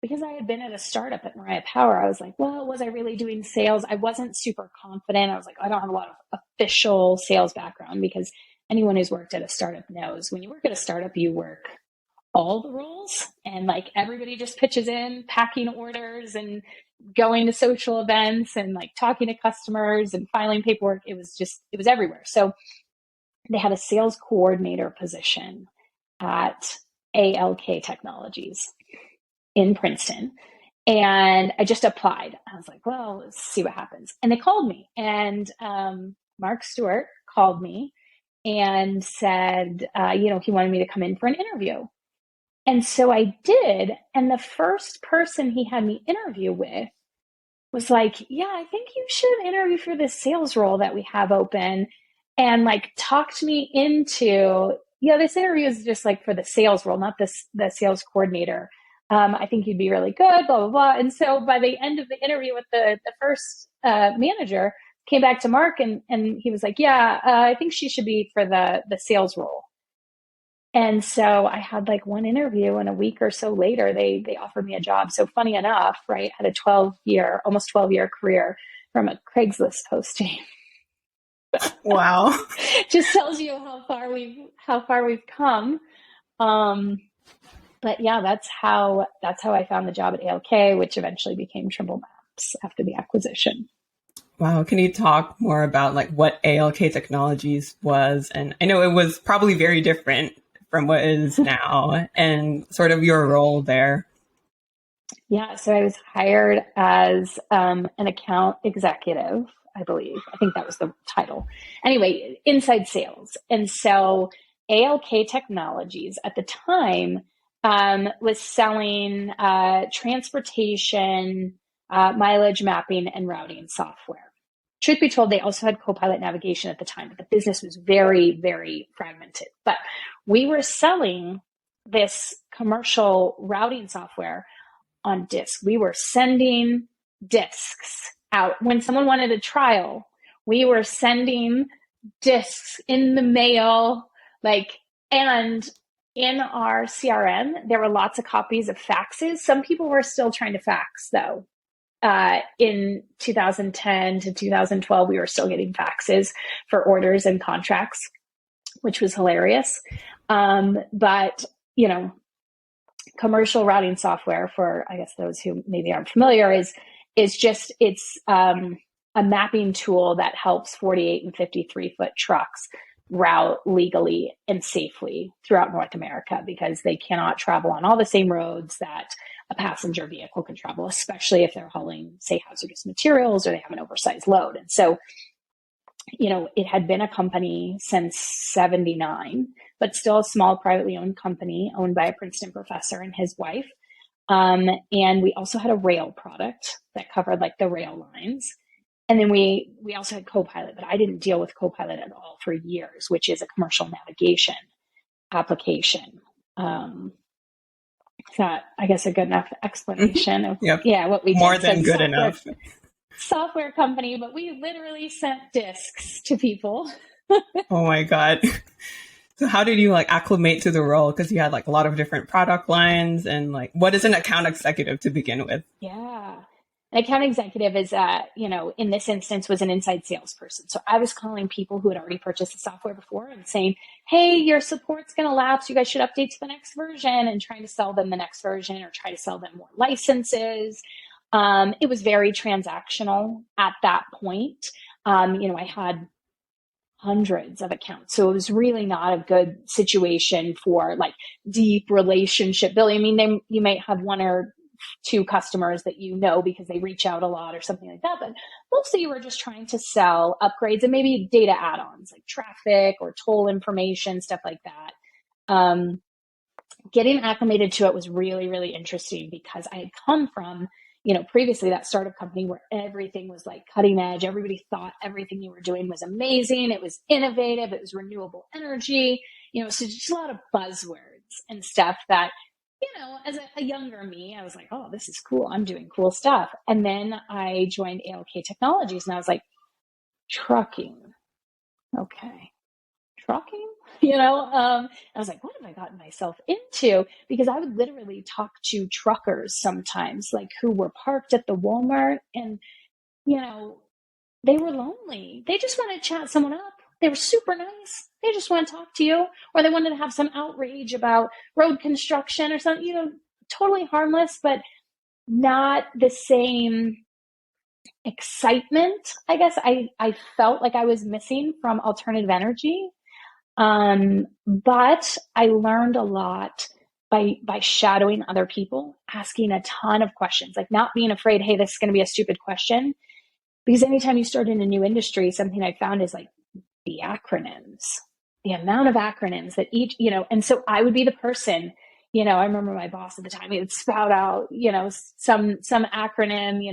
because I had been at a startup at Mariah Power. I was like, well, was I really doing sales? I wasn't super confident. I was like, I don't have a lot of official sales background, because anyone who's worked at a startup knows when you work at a startup, you work all the roles, and everybody just pitches in, packing orders and going to social events and talking to customers and filing paperwork. It was everywhere. So they had a sales coordinator position at ALK Technologies in Princeton. And I just applied. I was like, well, let's see what happens. And they called me, and Mark Stewart called me and said, he wanted me to come in for an interview. And so I did. And the first person he had me interview with was like, yeah, I think you should interview for this sales role that we have open, and talked me into, this interview is just for the sales role, not the sales coordinator. I think you'd be really good, blah, blah, blah. And so by the end of the interview with the first manager, came back to Mark and he was like, yeah, I think she should be for the sales role. And so I had like one interview, and a week or so later, they offered me a job. So funny enough, right, had a almost 12-year career from a Craigslist posting. Wow. Just tells you how far we've come. But yeah, that's how I found the job at ALK, which eventually became Trimble Maps after the acquisition. Wow. Can you talk more about like what ALK Technologies was? And I know it was probably very different from what it is now, and sort of your role there. Yeah, so I was hired as an account executive, I believe. I think that was the title. Anyway, inside sales. And so ALK Technologies at the time was selling transportation, mileage mapping, and routing software. Truth be told, they also had Copilot navigation at the time, but the business was very, very fragmented. But we were selling this commercial routing software on disk. We were sending disks out. When someone wanted a trial, we were sending disks in the mail, and in our CRM, there were lots of copies of faxes. Some people were still trying to fax, though. In 2010 to 2012, we were still getting faxes for orders and contracts, which was hilarious. But, commercial routing software, for, I guess, those who maybe aren't familiar, it's a mapping tool that helps 48 and 53-foot trucks route legally and safely throughout North America, because they cannot travel on all the same roads that a passenger vehicle can travel, especially if they're hauling, say, hazardous materials or they have an oversized load. And so, it had been a company since 79, but still a small privately owned company owned by a Princeton professor and his wife. And we also had a rail product that covered like the rail lines. And then we also had Copilot, but I didn't deal with Copilot at all for years, which is a commercial navigation application. Is that, I guess, a good enough explanation of Yep. what we did? More than good enough. Software company, but we literally sent discs to people. Oh my God. So how did you like acclimate to the role? Because you had like a lot of different product lines, and like, what is an account executive to begin with? Yeah. An account executive is, in this instance, was an inside salesperson. So I was calling people who had already purchased the software before and saying, hey, your support's going to lapse. You guys should update to the next version, and trying to sell them the next version or try to sell them more licenses. It was very transactional at that point. I had hundreds of accounts. So it was really not a good situation for like deep relationship building. I mean, you might have one or two customers that because they reach out a lot or something like that. But mostly you were just trying to sell upgrades and maybe data add-ons like traffic or toll information, stuff like that. Getting acclimated to it was really, really interesting, because I had come from, previously that startup company where everything was like cutting edge. Everybody thought everything you were doing was amazing. It was innovative. It was renewable energy, so just a lot of buzzwords and stuff that, as a younger me, I was like, oh, this is cool. I'm doing cool stuff. And then I joined ALK Technologies, and I was like, trucking. Okay. Trucking? I was like, what have I gotten myself into? Because I would literally talk to truckers sometimes, like who were parked at the Walmart, and, they were lonely. They just wanted to chat someone up. They were super nice. They just want to talk to you, or they wanted to have some outrage about road construction or something, totally harmless, but not the same excitement, I guess, I felt like I was missing from alternative energy. But I learned a lot by shadowing other people, asking a ton of questions, like not being afraid, hey, this is going to be a stupid question. Because anytime you start in a new industry, something I found is like the acronyms, the amount of acronyms that each, and so I would be the person, I remember my boss at the time, he would spout out, some acronym,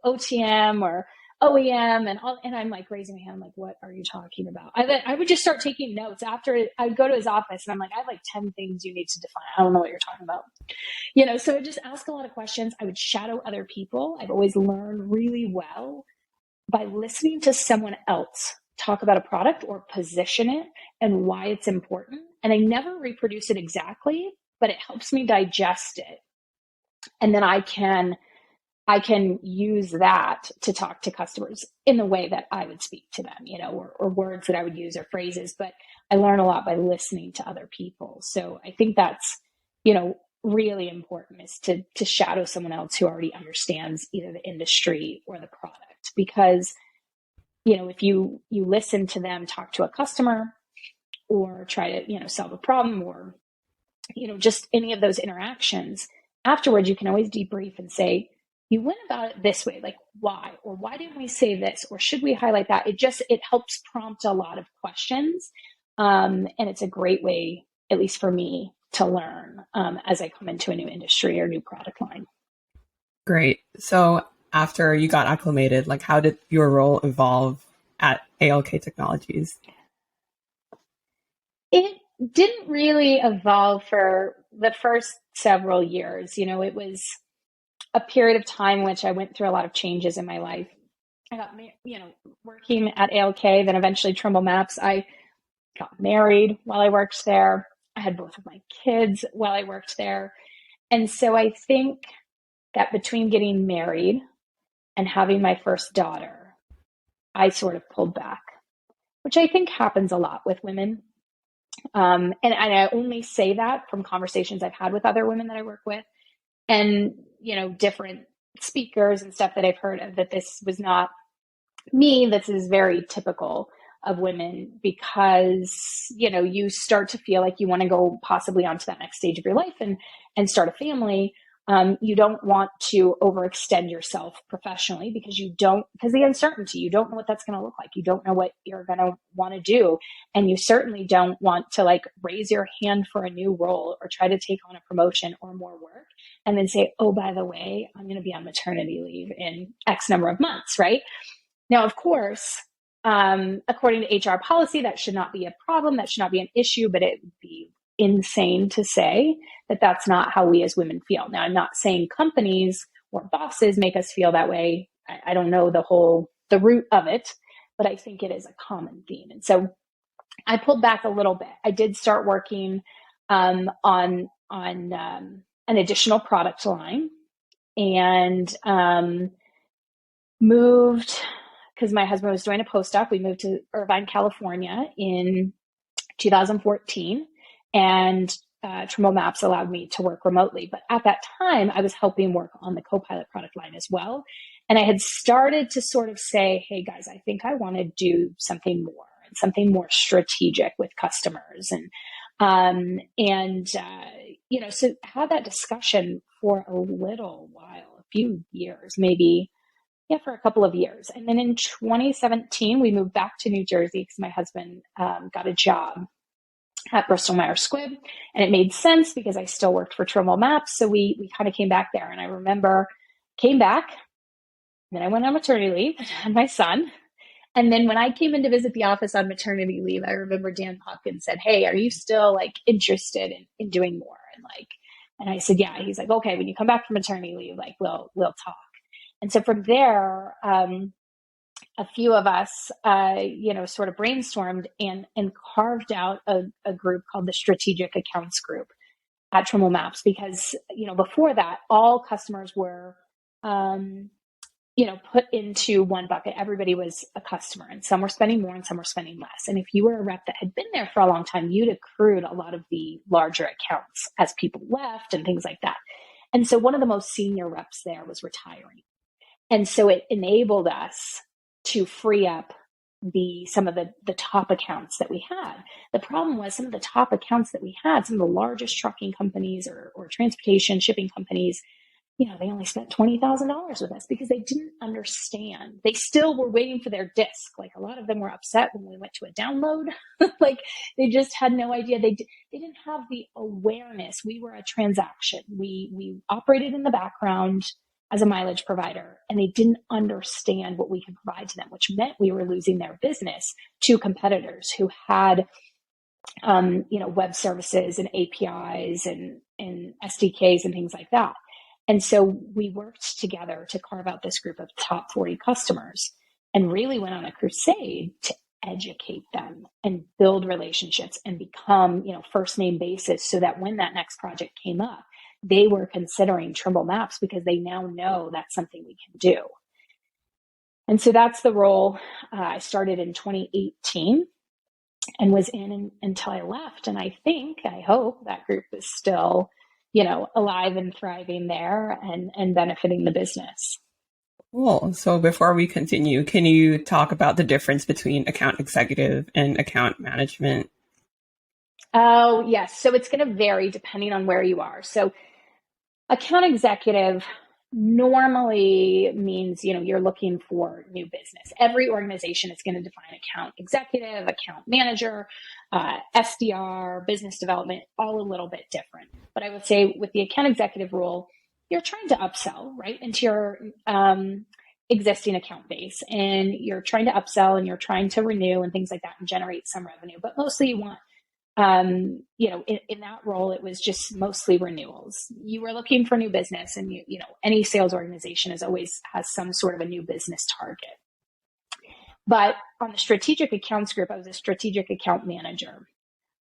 OTM or OEM and all, and I'm like raising my hand. I'm like, what are you talking about? I would just start taking notes after I would go to his office and I'm like, I have like 10 things you need to define. I don't know what you're talking about. So I just ask a lot of questions. I would shadow other people. I've always learned really well by listening to someone else talk about a product or position it and why it's important. And I never reproduce it exactly, but it helps me digest it. And then I can use that to talk to customers in the way that I would speak to them, or words that I would use or phrases. But I learn a lot by listening to other people. So I think that's, really important, is to shadow someone else who already understands either the industry or the product. Because, if you listen to them talk to a customer or try to, solve a problem, or, just any of those interactions, afterwards, you can always debrief and say, you went about it this way, like why? Or why didn't we say this? Or should we highlight that? It helps prompt a lot of questions. And it's a great way, at least for me, to learn as I come into a new industry or new product line. Great. So after you got acclimated, like how did your role evolve at ALK Technologies? It didn't really evolve for the first several years. It was a period of time in which I went through a lot of changes in my life. I got, working at ALK, then eventually Trimble Maps. I got married while I worked there. I had both of my kids while I worked there. And so I think that between getting married and having my first daughter, I sort of pulled back, which I think happens a lot with women. And I only say that from conversations I've had with other women that I work with, and, different speakers and stuff that I've heard of, that this was not me. This is very typical of women, because, you start to feel like you want to go possibly onto that next stage of your life and start a family. You don't want to overextend yourself professionally because the uncertainty, you don't know what that's going to look like. You don't know what you're going to want to do. And you certainly don't want to like raise your hand for a new role or try to take on a promotion or more work and then say, oh, by the way, I'm going to be on maternity leave in X number of months, right? Now, of course, according to HR policy, that should not be a problem. That should not be an issue, but it would be insane to say that that's not how we as women feel. Now, I'm not saying companies or bosses make us feel that way. I don't know the root of it, but I think it is a common theme. And so I pulled back a little bit. I did start working on an additional product line, and moved, because my husband was doing a postdoc. We moved to Irvine, California in 2014, and Trimble Maps allowed me to work remotely. But at that time, I was helping work on the Copilot product line as well. And I had started to sort of say, hey guys, I think I want to do something more strategic with customers. So had that discussion for a little while, a few years, maybe, for a couple of years. And then in 2017, we moved back to New Jersey because my husband got a job at Bristol Myers Squibb, and it made sense because I still worked for Trimble Maps. So we kind of came back there, and I remember came back, then I went on maternity leave and had my son. And then when I came in to visit the office on maternity leave, I remember Dan Hopkins said, hey, are you still like interested in doing more? And I said, yeah. He's like, okay, when you come back from maternity leave, like we'll talk. And so from there, a few of us, sort of brainstormed and carved out a group called the Strategic Accounts Group at Trimble Maps, because, before that, all customers were, put into one bucket. Everybody was a customer, and some were spending more and some were spending less. And if you were a rep that had been there for a long time, you'd accrued a lot of the larger accounts as people left and things like that. And so one of the most senior reps there was retiring. And so it enabled us to free up some of the top accounts that we had. The problem was some of the top accounts that we had, some of the largest trucking companies or transportation shipping companies, they only spent $20,000 with us because they didn't understand. They still were waiting for their disc. Like a lot of them were upset when we went to a download. Like they just had no idea. They didn't have the awareness. We were a transaction. We operated in the background as a mileage provider, and they didn't understand what we could provide to them, which meant we were losing their business to competitors who had web services and APIs and SDKs and things like that. And so we worked together to carve out this group of top 40 customers and really went on a crusade to educate them and build relationships and become, first name basis, so that when that next project came up, they were considering Trimble Maps because they now know that's something we can do. And so that's the role I started in 2018 and was in until I left. And I hope that group is still, alive and thriving there and benefiting the business. Cool. So before we continue, can you talk about the difference between account executive and account management? Oh, yes. So it's going to vary depending on where you are. So account executive normally means, you're looking for new business. Every organization is going to define account executive, account manager, SDR, business development, all a little bit different. But I would say with the account executive role, you're trying to upsell, right, into your existing account base, and you're trying to upsell and you're trying to renew and things like that and generate some revenue. But mostly you want in that role, it was just mostly renewals. You were looking for new business, and any sales organization has some sort of a new business target. But on the strategic accounts group, I was a strategic account manager.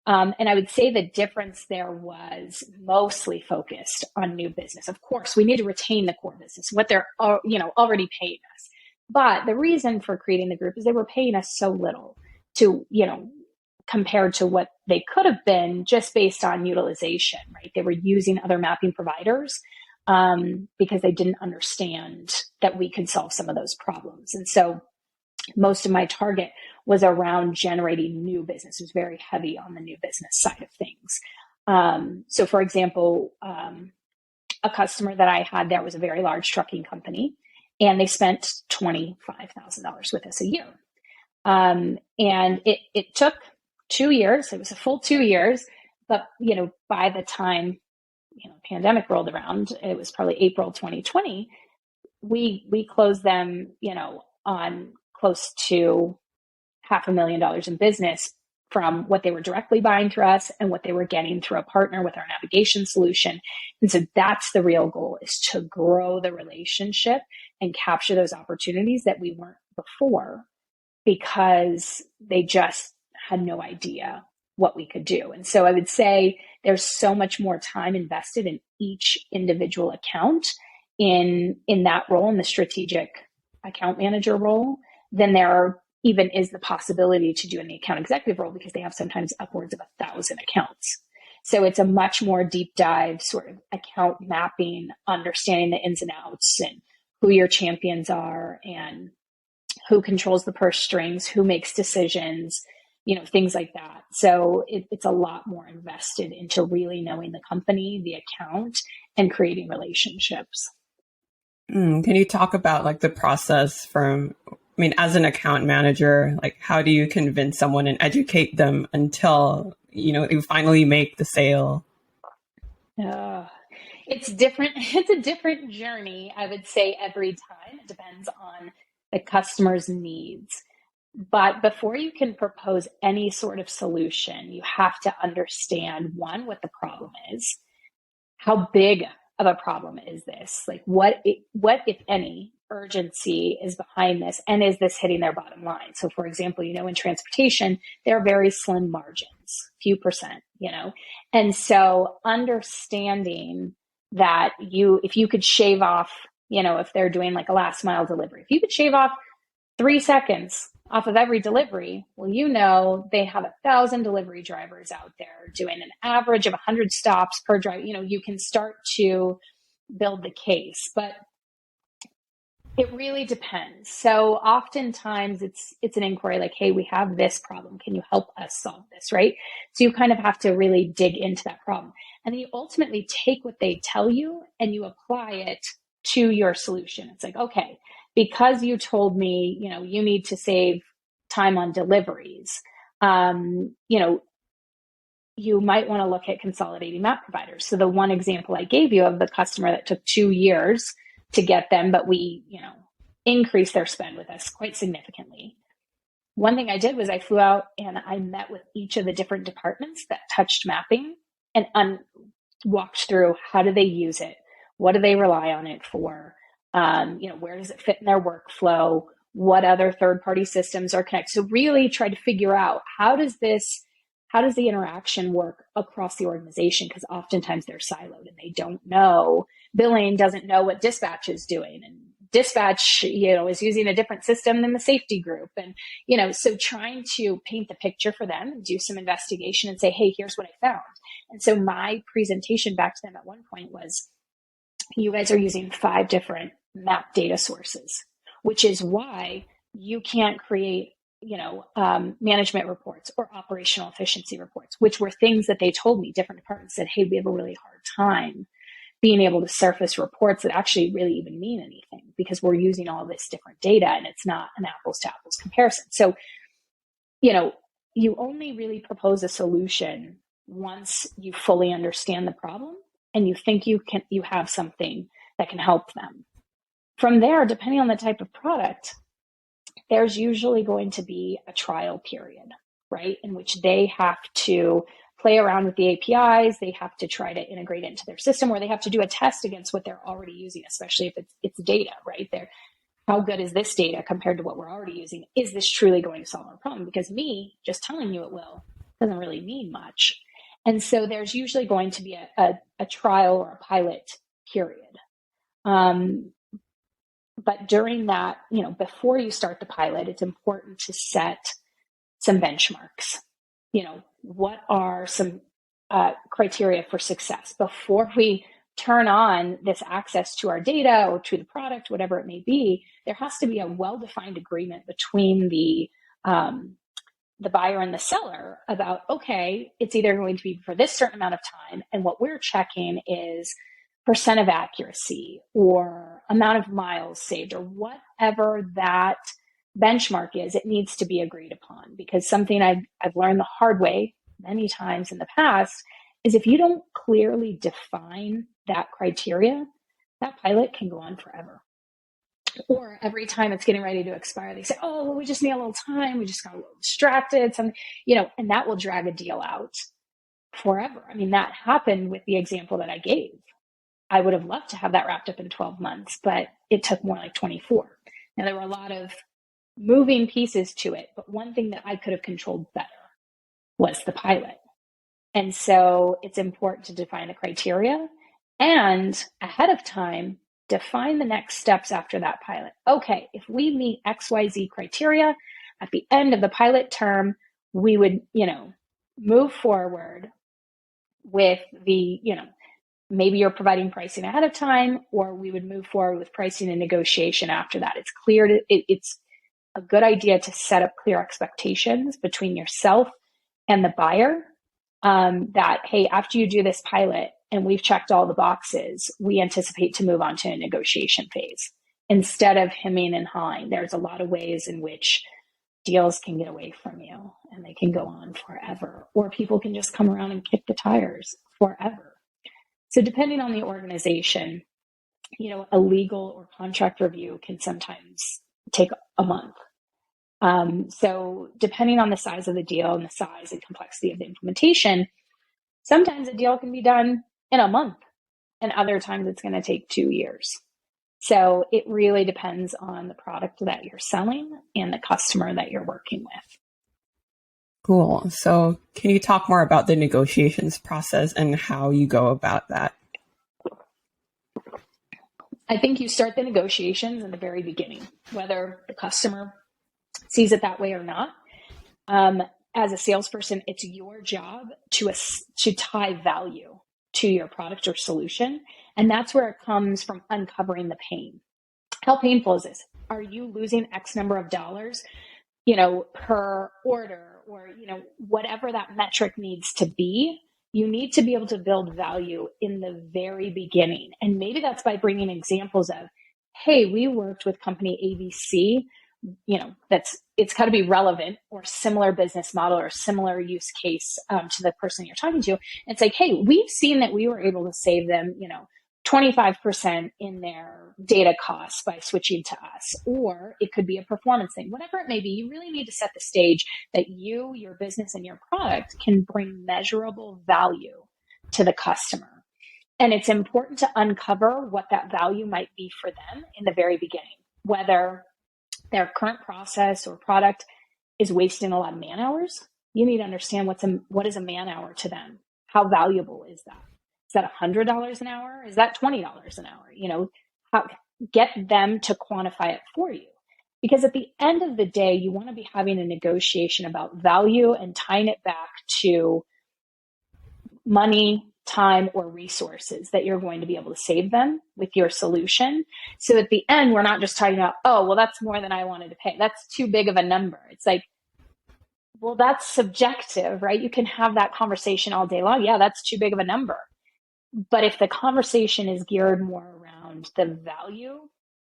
And I would say the difference there was mostly focused on new business. Of course, we need to retain the core business, what they're already paying us. But the reason for creating the group is they were paying us so little to, compared to what they could have been just based on utilization, right? They were using other mapping providers because they didn't understand that we could solve some of those problems. And so most of my target was around generating new business. It was very heavy on the new business side of things. So for example, a customer that I had there was a very large trucking company, and they spent $25,000 with us a year. And it took 2 years. It was a full 2 years, but by the time pandemic rolled around, it was probably April 2020. We closed them, on close to $500,000 in business from what they were directly buying through us and what they were getting through a partner with our navigation solution. And so that's the real goal, is to grow the relationship and capture those opportunities that we weren't before, because they just had no idea what we could do. And so I would say there's so much more time invested in each individual account in that role, in the strategic account manager role, than there even is the possibility to do in the account executive role, because they have sometimes upwards of 1,000 accounts. So it's a much more deep dive sort of account mapping, understanding the ins and outs and who your champions are and who controls the purse strings, who makes decisions, things like that. So it's a lot more invested into really knowing the company, the account, and creating relationships. Can you talk about the process as an account manager, how do you convince someone and educate them until, you finally make the sale? It's different. It's a different journey, I would say, every time. It depends on the customer's needs. But before you can propose any sort of solution, you have to understand, one, what the problem is. How big of a problem is this? What if any urgency is behind this, and is this hitting their bottom line? So for example, in transportation, there are very slim margins, few percent, and so understanding that if you could shave off, if they're doing a last mile delivery, if you could shave off 3 seconds off of every delivery, well, they have 1,000 delivery drivers out there doing an average of 100 stops per driver. You can start to build the case, but it really depends. So oftentimes it's an inquiry hey, we have this problem. Can you help us solve this, right? So you kind of have to really dig into that problem. And then you ultimately take what they tell you and you apply it to your solution. It's okay, because you told me, you need to save time on deliveries, you might want to look at consolidating map providers. So the one example I gave you of the customer that took 2 years to get them, but we, increased their spend with us quite significantly. One thing I did was I flew out and I met with each of the different departments that touched mapping and walked through how do they use it? What do they rely on it for? Where does it fit in their workflow? What other third-party systems are connected? So really try to figure out how does the interaction work across the organization? Because oftentimes they're siloed and they don't know. Billing doesn't know what dispatch is doing, and dispatch, is using a different system than the safety group. And, so trying to paint the picture for them and do some investigation and say, hey, here's what I found. And so my presentation back to them at one point was, you guys are using 5 different map data sources, which is why you can't create, management reports or operational efficiency reports, which were things that they told me. Different departments said, hey, we have a really hard time being able to surface reports that actually really even mean anything because we're using all this different data and it's not an apples to apples comparison. So, you only really propose a solution once you fully understand the problem and you think you have something that can help them. From there, depending on the type of product, there's usually going to be a trial period, right? In which they have to play around with the APIs. They have to try to integrate it into their system, or they have to do a test against what they're already using, especially if it's data, right? How good is this data compared to what we're already using? Is this truly going to solve our problem? Because me just telling you it will doesn't really mean much. And so there's usually going to be a trial or a pilot period. But during that, before you start the pilot, it's important to set some benchmarks. What are some criteria for success before we turn on this access to our data or to the product, whatever it may be? There has to be a well-defined agreement between the buyer and the seller about, okay, it's either going to be for this certain amount of time, and what we're checking is percent of accuracy or amount of miles saved or whatever that benchmark is. It needs to be agreed upon, because something I've learned the hard way many times in the past is if you don't clearly define that criteria, that pilot can go on forever. Or every time it's getting ready to expire, they say, oh, well, we just need a little time. We just got a little distracted, and that will drag a deal out forever. I mean, that happened with the example that I gave. I would have loved to have that wrapped up in 12 months, but it took more like 24. Now, there were a lot of moving pieces to it, but one thing that I could have controlled better was the pilot. And so it's important to define the criteria and ahead of time, define the next steps after that pilot. Okay, if we meet XYZ criteria at the end of the pilot term, we would, move forward with the, maybe you're providing pricing ahead of time, or we would move forward with pricing and negotiation after that. It's clear it's a good idea to set up clear expectations between yourself and the buyer, that, hey, after you do this pilot and we've checked all the boxes, we anticipate to move on to a negotiation phase. Instead of hemming and hawing, there's a lot of ways in which deals can get away from you and they can go on forever, or people can just come around and kick the tires forever. So depending on the organization, a legal or contract review can sometimes take a month. So depending on the size of the deal and the size and complexity of the implementation, sometimes a deal can be done in a month, and other times it's going to take 2 years. So it really depends on the product that you're selling and the customer that you're working with. Cool. So can you talk more about the negotiations process and how you go about that? I think you start the negotiations in the very beginning, whether the customer sees it that way or not. As a salesperson, it's your job to tie value to your product or solution. And that's where it comes from, uncovering the pain. How painful is this? Are you losing X number of dollars, per order, or, whatever that metric needs to be? You need to be able to build value in the very beginning. And maybe that's by bringing examples of, hey, we worked with company ABC, it's got to be relevant or similar business model or similar use case to the person you're talking to. And it's like, hey, we've seen that we were able to save them, 25% in their data costs by switching to us, or it could be a performance thing, whatever it may be. You really need to set the stage that you, your business, and your product can bring measurable value to the customer. And it's important to uncover what that value might be for them in the very beginning, whether their current process or product is wasting a lot of man hours. You need to understand what is a man hour to them. How valuable is that? Is that $100 an hour? Is that $20 an hour? Get them to quantify it for you. Because at the end of the day, you want to be having a negotiation about value and tying it back to money, time, or resources that you're going to be able to save them with your solution. So at the end, we're not just talking about, oh, well, that's more than I wanted to pay. That's too big of a number. It's like, well, that's subjective, right? You can have that conversation all day long. Yeah, that's too big of a number. But if the conversation is geared more around the value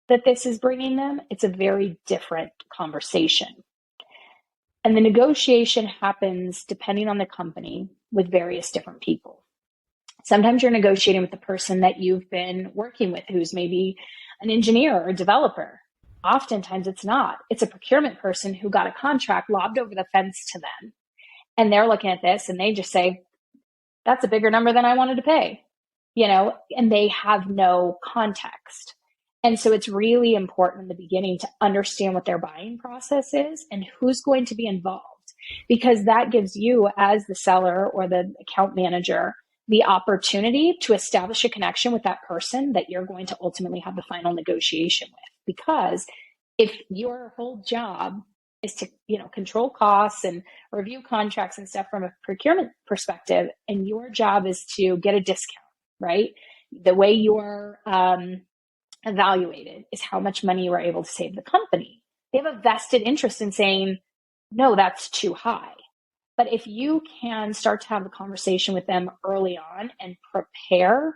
that this is bringing them, it's a very different conversation. And the negotiation happens depending on the company with various different people. Sometimes you're negotiating with the person that you've been working with, who's maybe an engineer or a developer. Oftentimes it's not. It's a procurement person who got a contract lobbed over the fence to them. And they're looking at this and they just say, that's a bigger number than I wanted to pay, and they have no context. And so it's really important in the beginning to understand what their buying process is and who's going to be involved, because that gives you, as the seller or the account manager, the opportunity to establish a connection with that person that you're going to ultimately have the final negotiation with. Because if your whole job is to, control costs and review contracts and stuff from a procurement perspective, and your job is to get a discount, right? The way you're evaluated is how much money you are able to save the company. They have a vested interest in saying, no, that's too high. But if you can start to have the conversation with them early on and prepare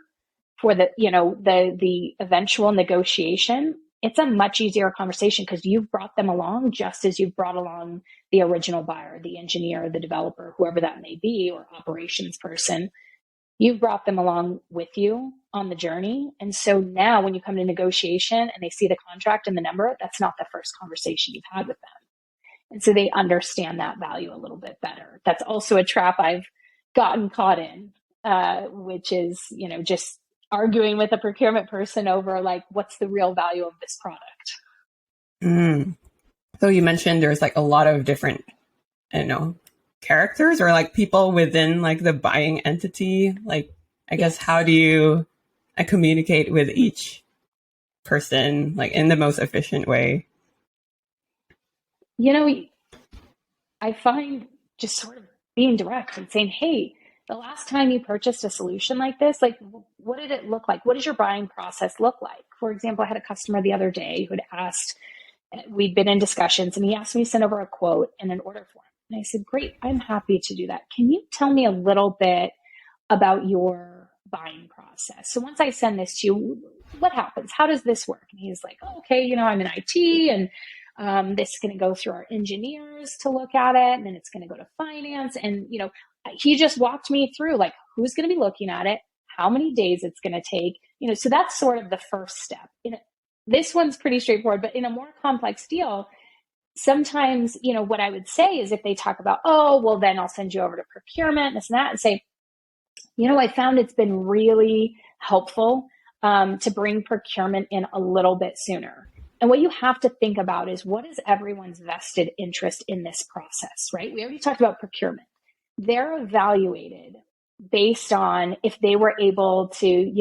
for the eventual negotiation, it's a much easier conversation because you've brought them along just as you've brought along the original buyer, the engineer, the developer, whoever that may be, or operations person. You've brought them along with you on the journey. And so now when you come to negotiation and they see the contract and the number, that's not the first conversation you've had with them. And so they understand that value a little bit better. That's also a trap I've gotten caught in, which is, just arguing with a procurement person over what's the real value of this product. So you mentioned there's a lot of different, characters or people within the buying entity. I guess, how do you communicate with each person in the most efficient way? I find just sort of being direct and saying, hey, the last time you purchased a solution like this, what did it look like? What does your buying process look like? For example, I had a customer the other day who had asked, we'd been in discussions, and he asked me to send over a quote and an order form. And I said, great, I'm happy to do that. Can you tell me a little bit about your buying process? So once I send this to you, what happens? How does this work? And he's like, oh, okay, I'm in IT, and this is going to go through our engineers to look at it, and then it's going to go to finance. And, he just walked me through who's going to be looking at it, how many days it's going to take, so that's sort of the first step. This one's pretty straightforward, but in a more complex deal, sometimes, what I would say is if they talk about, oh, well, then I'll send you over to procurement and this and that, and say, I found it's been really helpful to bring procurement in a little bit sooner. And what you have to think about is, what is everyone's vested interest in this process, right? We already talked about procurement. They're evaluated based on if they were able to,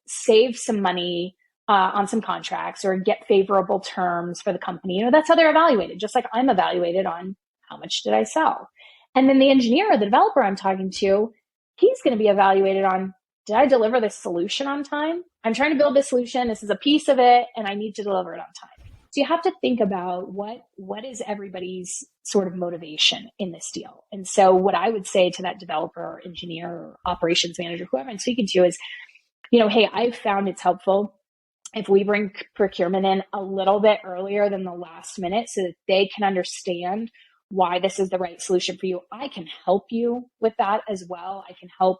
save some money on some contracts or get favorable terms for the company. That's how they're evaluated, just like I'm evaluated on how much did I sell. And then the engineer or the developer I'm talking to, he's going to be evaluated on, did I deliver this solution on time? I'm trying to build this solution. This is a piece of it, and I need to deliver it on time. So you have to think about what is everybody's sort of motivation in this deal. And so what I would say to that developer or engineer or operations manager, whoever I'm speaking to, is, hey, I've found it's helpful if we bring procurement in a little bit earlier than the last minute so that they can understand why this is the right solution for you. I can help you with that as well. I can help,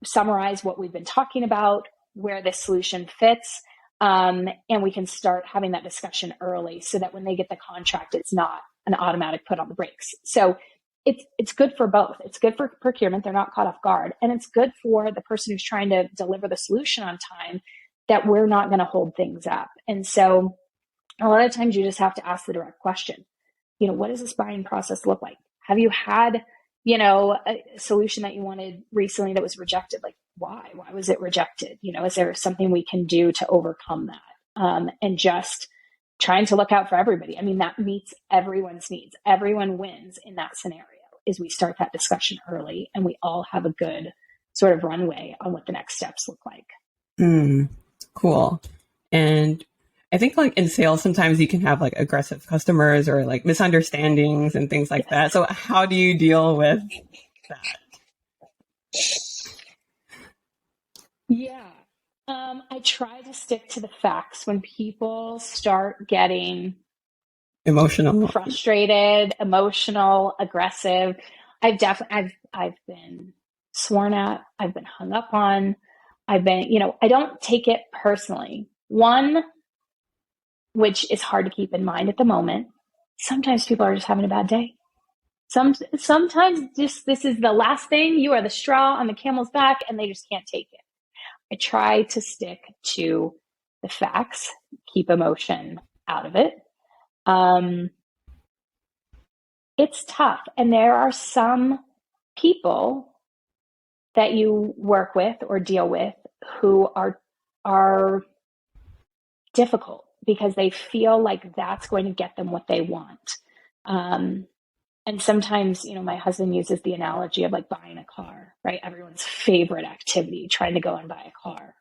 summarize what we've been talking about, where this solution fits. And we can start having that discussion early so that when they get the contract, it's not an automatic put on the brakes. So it's good for both. It's good for procurement. They're not caught off guard. And it's good for the person who's trying to deliver the solution on time, that we're not going to hold things up. And so a lot of times you just have to ask the direct question, what does this buying process look like? Have you had, a solution that you wanted recently that was rejected? Like, why was it rejected? Is there something we can do to overcome that? And just trying to look out for everybody. I mean, that meets everyone's needs. Everyone wins in that scenario, is we start that discussion early and we all have a good sort of runway on what the next steps look like. Cool. And I think like in sales, sometimes you can have like aggressive customers or like misunderstandings and things like that. So how do you deal with that? Yeah. I try to stick to the facts. When people start getting Emotional, frustrated, emotional, aggressive, I've been sworn at, I've been hung up on, I don't take it personally. One, which is hard to keep in mind at the moment, sometimes people are just having a bad day. Sometimes just this is the last thing, you are the straw on the camel's back, and they just can't take it. I try to stick to the facts, keep emotion out of it. It's tough. And there are some people that you work with or deal with who are difficult because they feel like that's going to get them what they want. And sometimes, my husband uses the analogy of like buying a car, right? Everyone's favorite activity, trying to go and buy a car,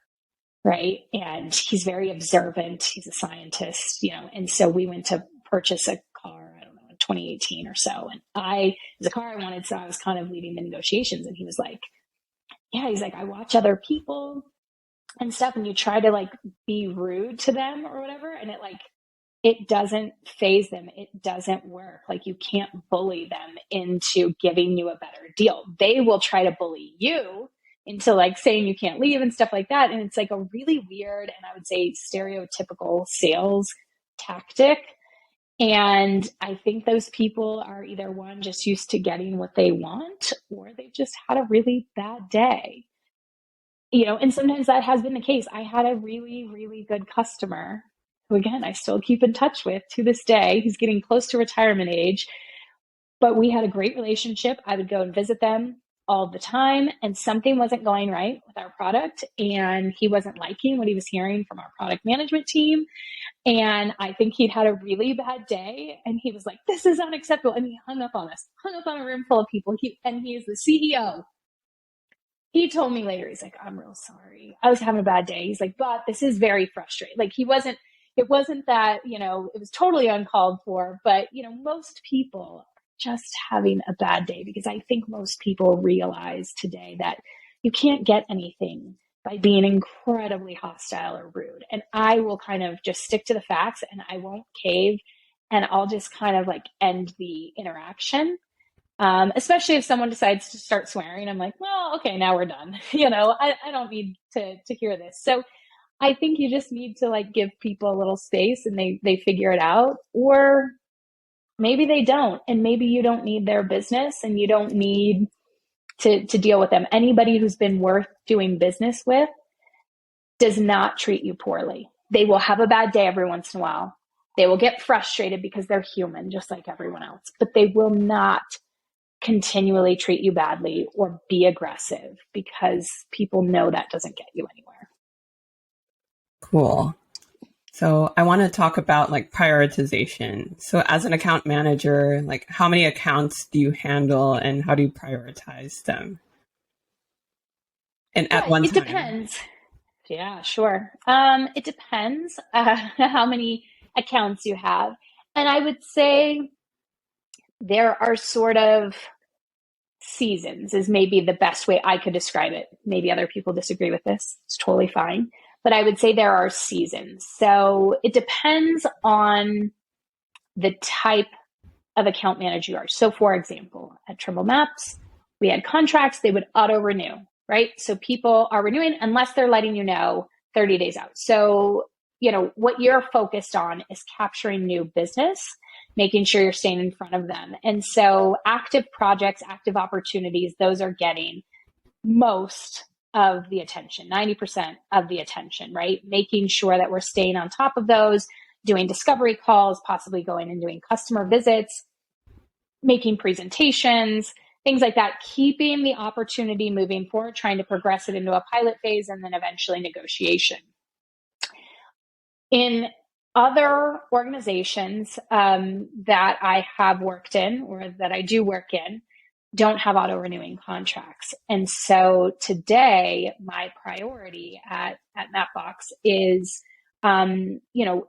right? And he's very observant. He's a scientist, and so we went to purchase a car, I don't know, in 2018 or so. And it was a car I wanted, so I was kind of leading the negotiations. And he was like, he's like, I watch other people and stuff, and you try to like be rude to them or whatever, and it doesn't phase them. It doesn't work. Like, you can't bully them into giving you a better deal. They will try to bully you into like saying you can't leave and stuff like that. And it's like a really weird, and I would say stereotypical sales tactic. And I think those people are either one, just used to getting what they want, or they've just had a really bad day. And sometimes that has been the case. I had a really, really good customer who, again, I still keep in touch with to this day. He's getting close to retirement age, but we had a great relationship. I would go and visit them all the time, and something wasn't going right with our product, and he wasn't liking what he was hearing from our product management team. And I think he'd had a really bad day, and he was like, this is unacceptable. And he hung up on us, hung up on a room full of people. He is the CEO. He told me later, he's like, I'm real sorry. I was having a bad day. He's like, but this is very frustrating. Like, it wasn't that, it was totally uncalled for, but, most people are just having a bad day, because I think most people realize today that you can't get anything by being incredibly hostile or rude. And I will kind of just stick to the facts, and I won't cave, and I'll just kind of like end the interaction. Especially if someone decides to start swearing, I'm like, well, okay, now we're done. I don't need to hear this. So I think you just need to like give people a little space, and they figure it out, or maybe they don't, and maybe you don't need their business and you don't need to deal with them. Anybody who's been worth doing business with does not treat you poorly. They will have a bad day every once in a while. They will get frustrated because they're human, just like everyone else, but they will not continually treat you badly or be aggressive, because people know that doesn't get you anywhere. Cool. So I want to talk about like prioritization. So as an account manager, like how many accounts do you handle and how do you prioritize them? And at one it time? Depends. Yeah, sure. It depends how many accounts you have. And I would say there are sort of seasons, is maybe the best way I could describe it. Maybe other people disagree with this. It's totally fine. But I would say there are seasons. So it depends on the type of account manager you are. So for example, at Trimble Maps, we had contracts, they would auto renew, right? So people are renewing unless they're letting you know 30 days out. So, what you're focused on is capturing new business, making sure you're staying in front of them. And so active projects, active opportunities, those are getting most of the attention, 90% of the attention, right? Making sure that we're staying on top of those, doing discovery calls, possibly going and doing customer visits, making presentations, things like that, keeping the opportunity moving forward, trying to progress it into a pilot phase and then eventually negotiation. In other organizations that I have worked in or that I do work in, don't have auto renewing contracts. And so today, my priority at Mapbox is,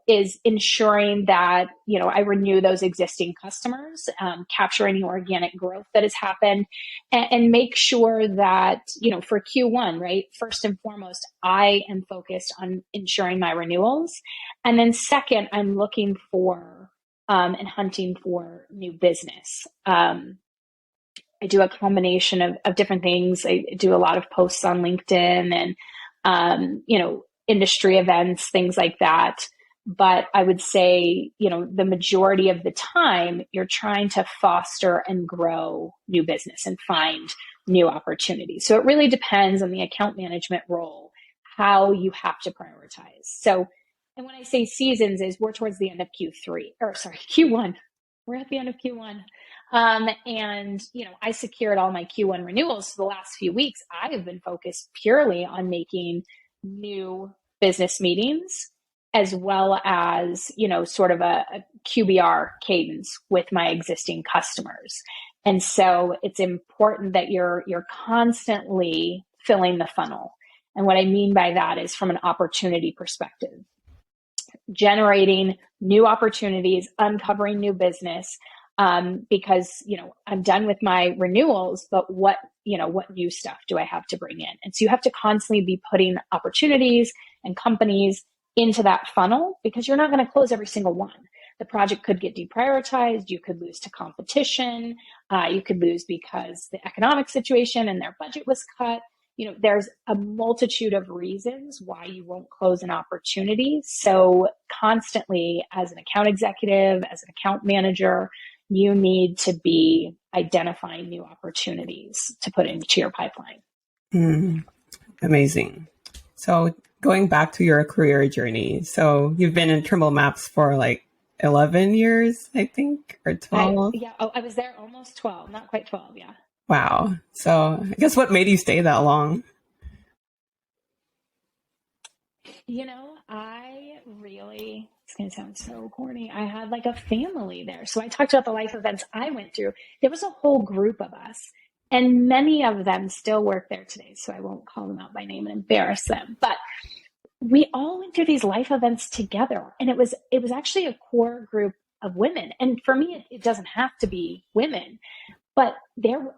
is ensuring that, I renew those existing customers, capture any organic growth that has happened, and make sure that, for Q1, right, first and foremost, I am focused on ensuring my renewals. And then second, I'm looking for and hunting for new business. I do a combination of different things. I do a lot of posts on LinkedIn and, industry events, things like that. But I would say, the majority of the time, you're trying to foster and grow new business and find new opportunities. So it really depends on the account management role, how you have to prioritize. So, and when I say seasons is we're towards the end of Q1. We're at the end of Q1. And, I secured all my Q1 renewals for the last few weeks. I have been focused purely on making new business meetings as well as, sort of a QBR cadence with my existing customers. And so it's important that you're constantly filling the funnel. And what I mean by that is from an opportunity perspective, generating new opportunities, uncovering new business, because, I'm done with my renewals, but what new stuff do I have to bring in? And so you have to constantly be putting opportunities and companies into that funnel because you're not going to close every single one. The project could get deprioritized. You could lose to competition. You could lose because the economic situation and their budget was cut. There's a multitude of reasons why you won't close an opportunity. So constantly as an account executive, as an account manager, you need to be identifying new opportunities to put into your pipeline. Amazing. So going back to your career journey, so you've been in Trimble Maps for like 11 years, I think, or 12? I was there almost 12, not quite 12, yeah. Wow. So I guess what made you stay that long? It's going to sound so corny. I had like a family there. So I talked about the life events I went through. There was a whole group of us, and many of them still work there today. So I won't call them out by name and embarrass them. But we all went through these life events together. And it was actually a core group of women. And for me, it doesn't have to be women. But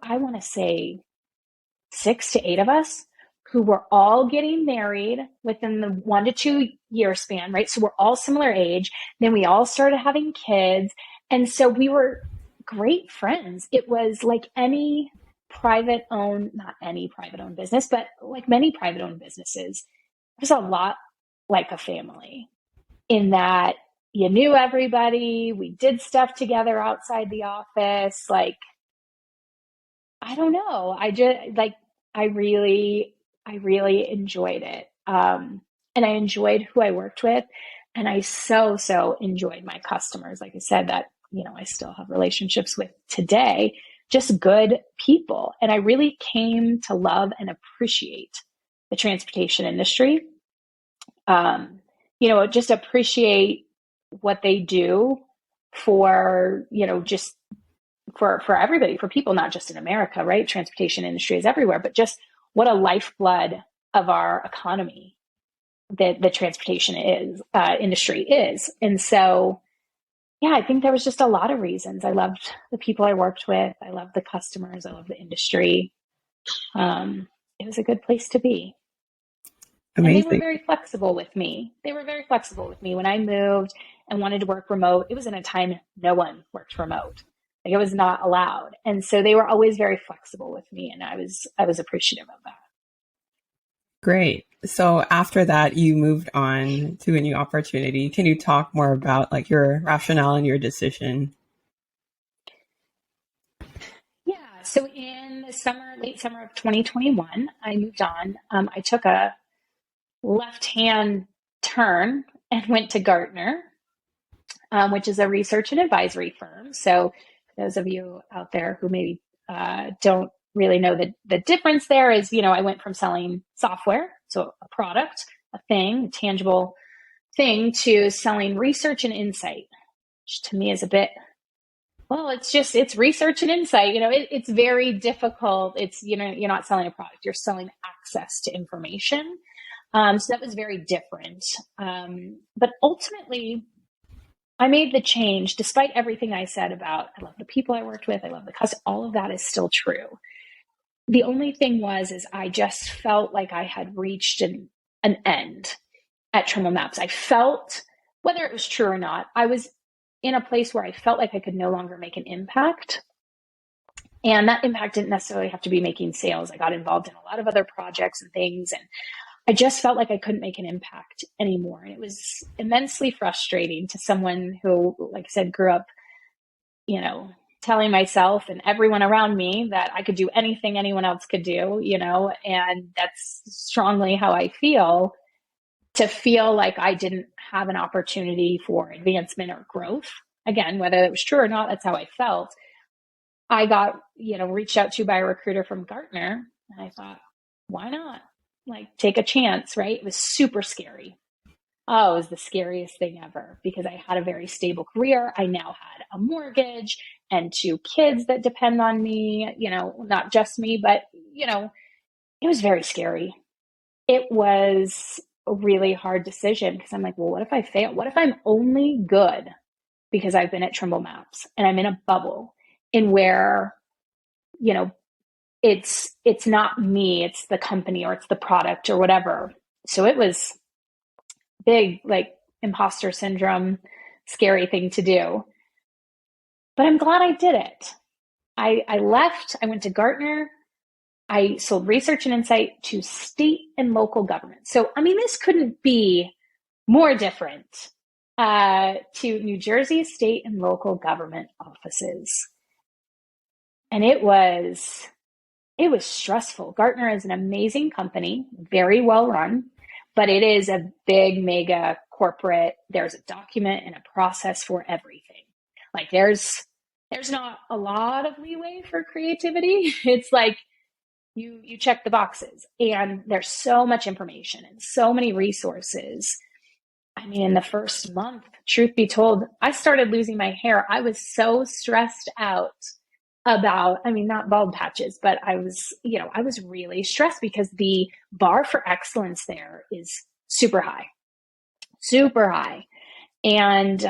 I want to say 6 to 8 of us who were all getting married within the 1 to 2 year span, right? So we're all similar age. Then we all started having kids. And so we were great friends. It was like any not any private owned business, but like many private owned businesses, it was a lot like a family in that you knew everybody. We did stuff together outside the office. Like, I don't know. I really enjoyed it. And I enjoyed who I worked with. And I so enjoyed my customers. Like I said, that, I still have relationships with today, just good people. And I really came to love and appreciate the transportation industry. Just appreciate what they do for, just for everybody, for people, not just in America, right? Transportation industry is everywhere, but just what a lifeblood of our economy that the transportation industry is. And so, yeah, I think there was just a lot of reasons. I loved the people I worked with. I loved the customers. I loved the industry. It was a good place to be. Amazing. And they were very flexible with me. When I moved and wanted to work remote. It was in a time no one worked remote. Like, it was not allowed. And so they were always very flexible with me. And I was appreciative of that. Great. So after that, you moved on to a new opportunity. Can you talk more about like your rationale and your decision? Yeah. So in the summer, late summer of 2021, I moved on. I took a left-hand turn and went to Gartner, which is a research and advisory firm. So for those of you out there who maybe don't really know the difference there is, I went from selling software, so a product, a thing, a tangible thing, to selling research and insight, which to me is a bit, well, it's research and insight. It's very difficult. It's, you're not selling a product, you're selling access to information. So that was very different. But ultimately, I made the change despite everything I said about, I love the people I worked with, I love the customer, all of that is still true. The only thing is I just felt like I had reached an end at Trimble Maps. I felt, whether it was true or not, I was in a place where I felt like I could no longer make an impact. And that impact didn't necessarily have to be making sales. I got involved in a lot of other projects and things, and I just felt like I couldn't make an impact anymore. And it was immensely frustrating to someone who, like I said, grew up, telling myself and everyone around me that I could do anything anyone else could do, and that's strongly how I feel. To feel like I didn't have an opportunity for advancement or growth. Again, whether it was true or not, that's how I felt. I got, reached out to by a recruiter from Gartner, and I thought, why not? Like, take a chance, right? It was super scary. Oh, it was the scariest thing ever because I had a very stable career. I now had a mortgage and 2 kids that depend on me, not just me, but, it was very scary. It was a really hard decision because I'm like, well, what if I fail? What if I'm only good because I've been at Trimble Maps and I'm in a bubble in where, it's not me, it's the company or it's the product or whatever. So it was big, like imposter syndrome, scary thing to do. But I'm glad I did it. I left, I went to Gartner. I sold research and insight to state and local government. So, this couldn't be more different to New Jersey state and local government offices. And it was stressful. Gartner is an amazing company, very well run, but it is a big, mega corporate. There's a document and a process for everything. Like there's not a lot of leeway for creativity. It's like, you check the boxes and there's so much information and so many resources. In the first month, truth be told, I started losing my hair. I was so stressed out about, not bald patches, but I was really stressed because the bar for excellence there is super high, super high. And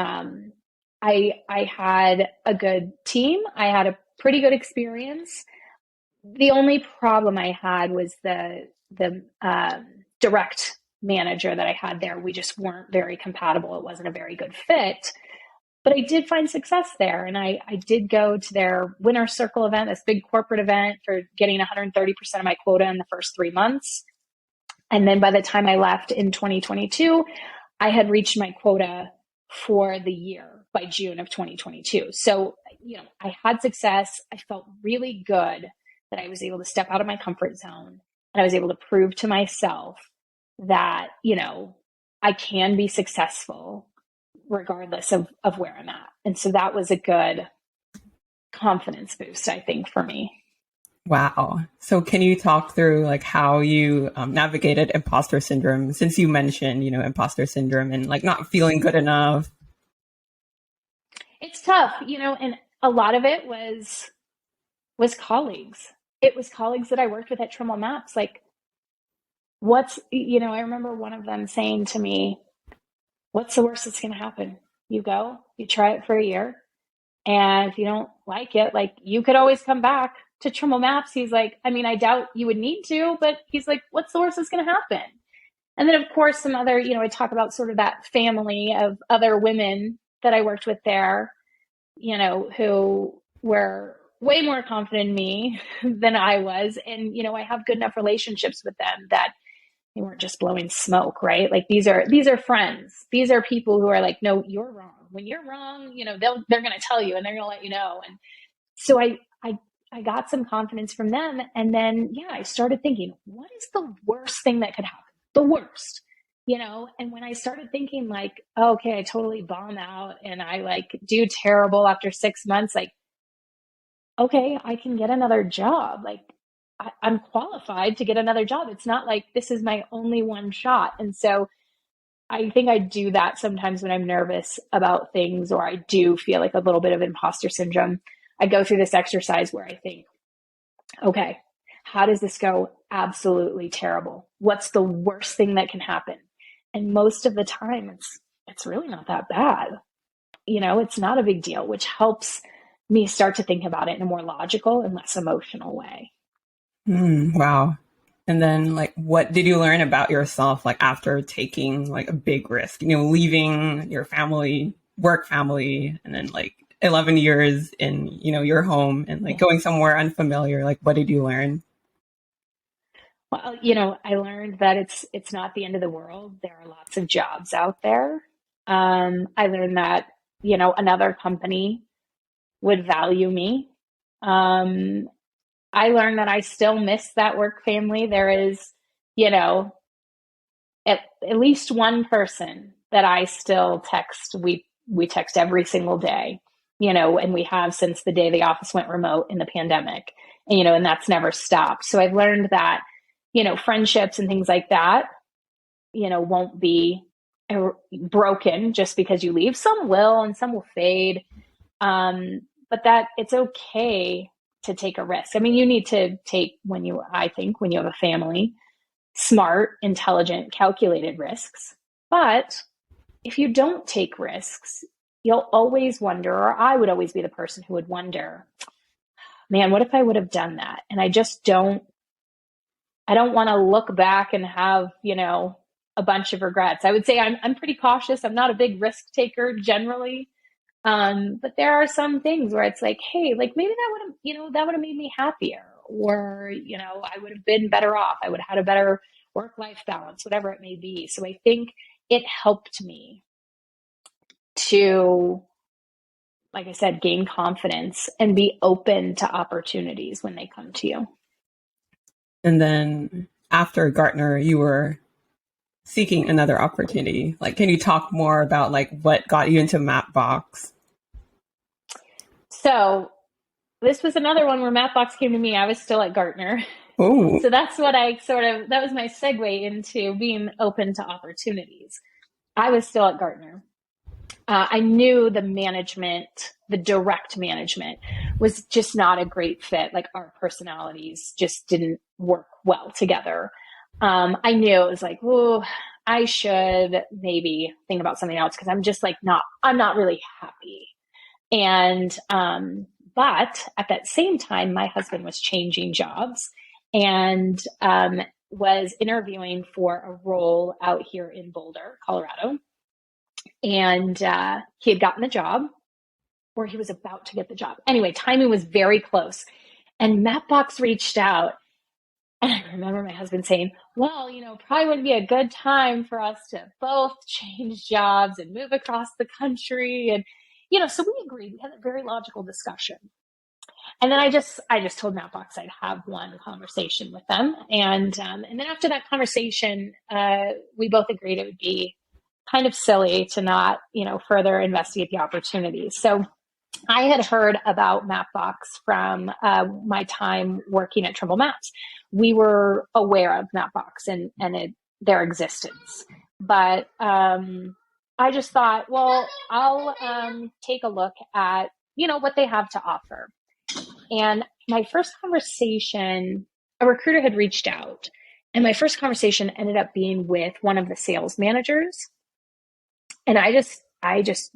I had a good team. I had a pretty good experience. The only problem I had was the direct manager that I had there. We just weren't very compatible. It wasn't a very good fit. But I did find success there. And I did go to their Winner Circle event, this big corporate event, for getting 130% of my quota in the first 3 months. And then by the time I left in 2022, I had reached my quota for the year by June of 2022. So, I had success. I felt really good that I was able to step out of my comfort zone and I was able to prove to myself that, I can be successful regardless of where I'm at. And so that was a good confidence boost, I think, for me. Wow. So can you talk through like how you navigated imposter syndrome, since you mentioned, imposter syndrome and like not feeling good enough? It's tough, and a lot of it was colleagues. It was colleagues that I worked with at Trimble Maps. Like, I remember one of them saying to me, what's the worst that's going to happen? You go, you try it for a year. And if you don't like it, like you could always come back to Trimble Maps. He's like, I doubt you would need to, but he's like, what's the worst that's going to happen? And then of course, some other, I talk about sort of that family of other women that I worked with there, who were way more confident in me than I was. And, I have good enough relationships with them that they weren't just blowing smoke, right? Like these are friends. These are people who are like, no, you're wrong. When you're wrong, they're going to tell you and they're going to let you know. And so I got some confidence from them. And then, yeah, I started thinking, what is the worst thing that could happen? The worst, And when I started thinking like, oh, okay, I totally bomb out and I like do terrible after 6 months, like, okay, I can get another job. Like I'm qualified to get another job. It's not like this is my only one shot. And so I think I do that sometimes when I'm nervous about things or I do feel like a little bit of imposter syndrome. I go through this exercise where I think, okay, how does this go? Absolutely terrible. What's the worst thing that can happen? And most of the time it's really not that bad. It's not a big deal, which helps me start to think about it in a more logical and less emotional way. Wow. And then like what did you learn about yourself like after taking like a big risk, leaving your family, work family, and then like 11 years in, your home and like going somewhere unfamiliar? Like what did you learn? Well, I learned that it's not the end of the world. There are lots of jobs out there. I learned that, another company would value me. I learned that I still miss that work family. There is, you know, at least one person that I still text. We text every single day, and we have since the day the office went remote in the pandemic, and that's never stopped. So I've learned that, friendships and things like that, won't be broken just because you leave. Some will, and some will fade. But that it's okay to take a risk. I mean, you need to take I think when you have a family, smart, intelligent, calculated risks. But if you don't take risks, you'll always wonder, or I would always be the person who would wonder, man, what if I would have done that? And I don't want to look back and have, a bunch of regrets. I would say I'm pretty cautious. I'm not a big risk taker generally. But there are some things where it's like, hey, like maybe that would have made me happier, or, I would have been better off. I would have had a better work-life balance, whatever it may be. So I think it helped me to, like I said, gain confidence and be open to opportunities when they come to you. And then after Gartner, you were seeking another opportunity. Like, can you talk more about like what got you into Mapbox? So this was another one where Mapbox came to me. I was still at Gartner. Oh, So that's what that was my segue into being open to opportunities. I was still at Gartner. I knew the direct management was just not a great fit. Like our personalities just didn't work well together. I knew it was like, oh, I should maybe think about something else because I'm just like I'm not really happy. And, but at that same time, my husband was changing jobs and, was interviewing for a role out here in Boulder, Colorado. And, he had gotten the job, or he was about to get the job. Anyway, timing was very close. And Mapbox reached out. And I remember my husband saying, well, probably wouldn't be a good time for us to both change jobs and move across the country. And, so we agreed. We had a very logical discussion. And then I just told Mapbox I'd have one conversation with them. And then after that conversation, we both agreed it would be kind of silly to not, further investigate the opportunities. So I had heard about Mapbox from my time working at Trimble Maps. We were aware of Mapbox and their existence. But I just thought, well, I'll take a look at, what they have to offer. And my first conversation, a recruiter had reached out, and my first conversation ended up being with one of the sales managers. And I just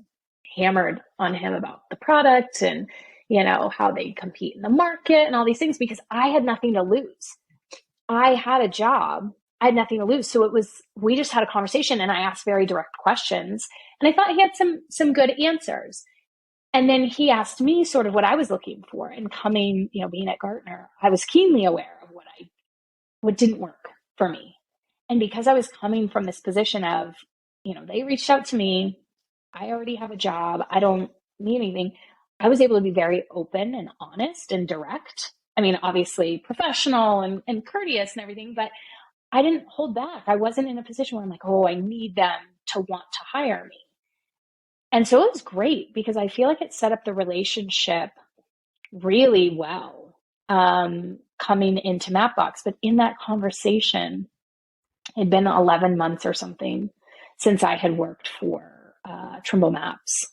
hammered on him about the product and, how they compete in the market and all these things, because I had nothing to lose. I had a job. I had nothing to lose. So we just had a conversation and I asked very direct questions and I thought he had some good answers. And then he asked me sort of what I was looking for, and coming, being at Gartner, I was keenly aware of what didn't work for me. And because I was coming from this position of, they reached out to me, I already have a job, I don't need anything. I was able to be very open and honest and direct. I mean, obviously professional and courteous and everything, but I didn't hold back. I wasn't in a position where I'm like, oh, I need them to want to hire me. And so it was great because I feel like it set up the relationship really well, coming into Mapbox. But in that conversation, it had been 11 months or something since I had worked for Trimble Maps.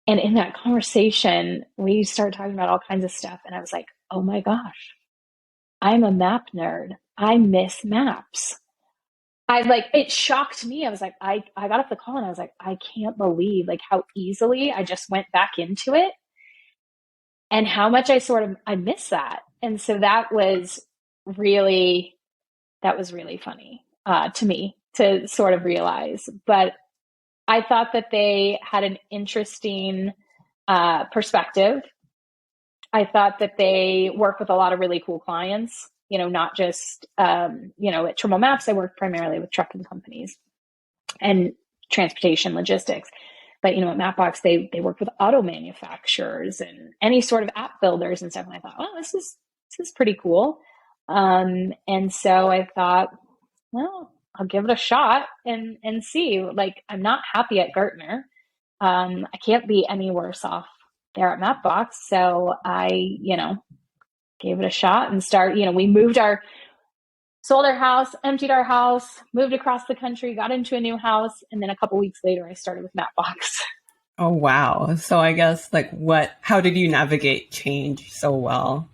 And in that conversation, we started talking about all kinds of stuff. And I was like, oh my gosh, I'm a map nerd. I miss maps. It shocked me. I was like, I got off the call and I was like, I can't believe like how easily I just went back into it and how much I miss that. And so that was really funny to me to sort of realize. But I thought that they had an interesting perspective. I thought that they work with a lot of really cool clients, not just, at Trimble Maps, I worked primarily with trucking companies and transportation logistics. But, at Mapbox, they work with auto manufacturers and any sort of app builders and stuff. And I thought, oh, this is pretty cool. And so I thought, well, I'll give it a shot and see. Like, I'm not happy at Gartner. I can't be any worse off there at Mapbox. So I, gave it a shot and we sold our house, emptied our house, moved across the country, got into a new house. And then a couple weeks later, I started with Mapbox. Oh, wow. So I guess how did you navigate change so well?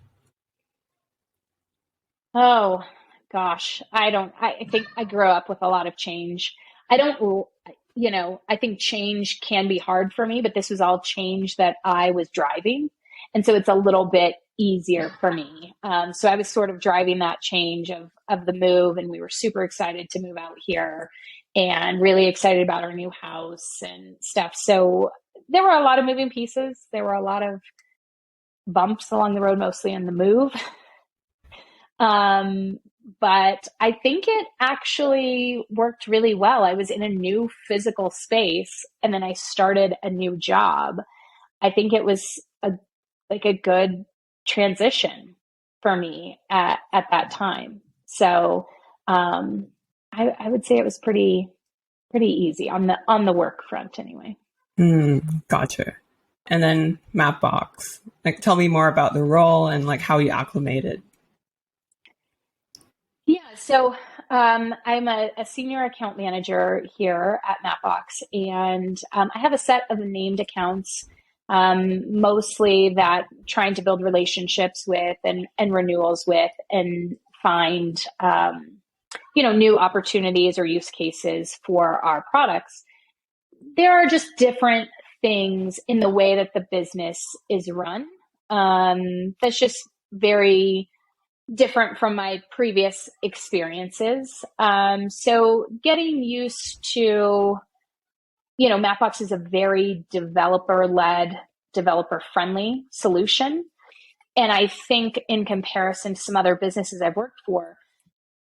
Oh gosh, I think I grew up with a lot of change. I think change can be hard for me, but this was all change that I was driving. And so it's a little bit easier for me. So I was sort of driving that change of the move, and we were super excited to move out here and really excited about our new house and stuff. So there were a lot of moving pieces. There were a lot of bumps along the road, mostly in the move. But I think it actually worked really well. I was in a new physical space and then I started a new job. I think it was a good transition for me at that time. So, I would say it was pretty easy on the work front anyway. Gotcha. And then Mapbox, tell me more about the role and how you acclimated. Yeah, so I'm a senior account manager here at Mapbox, and I have a set of named accounts, mostly that trying to build relationships with and renewals with and find new opportunities or use cases for our products. There are just different things in the way that the business is run that's just very different from my previous experiences. So getting used to, Mapbox is a very developer-led, developer-friendly solution. And I think in comparison to some other businesses I've worked for,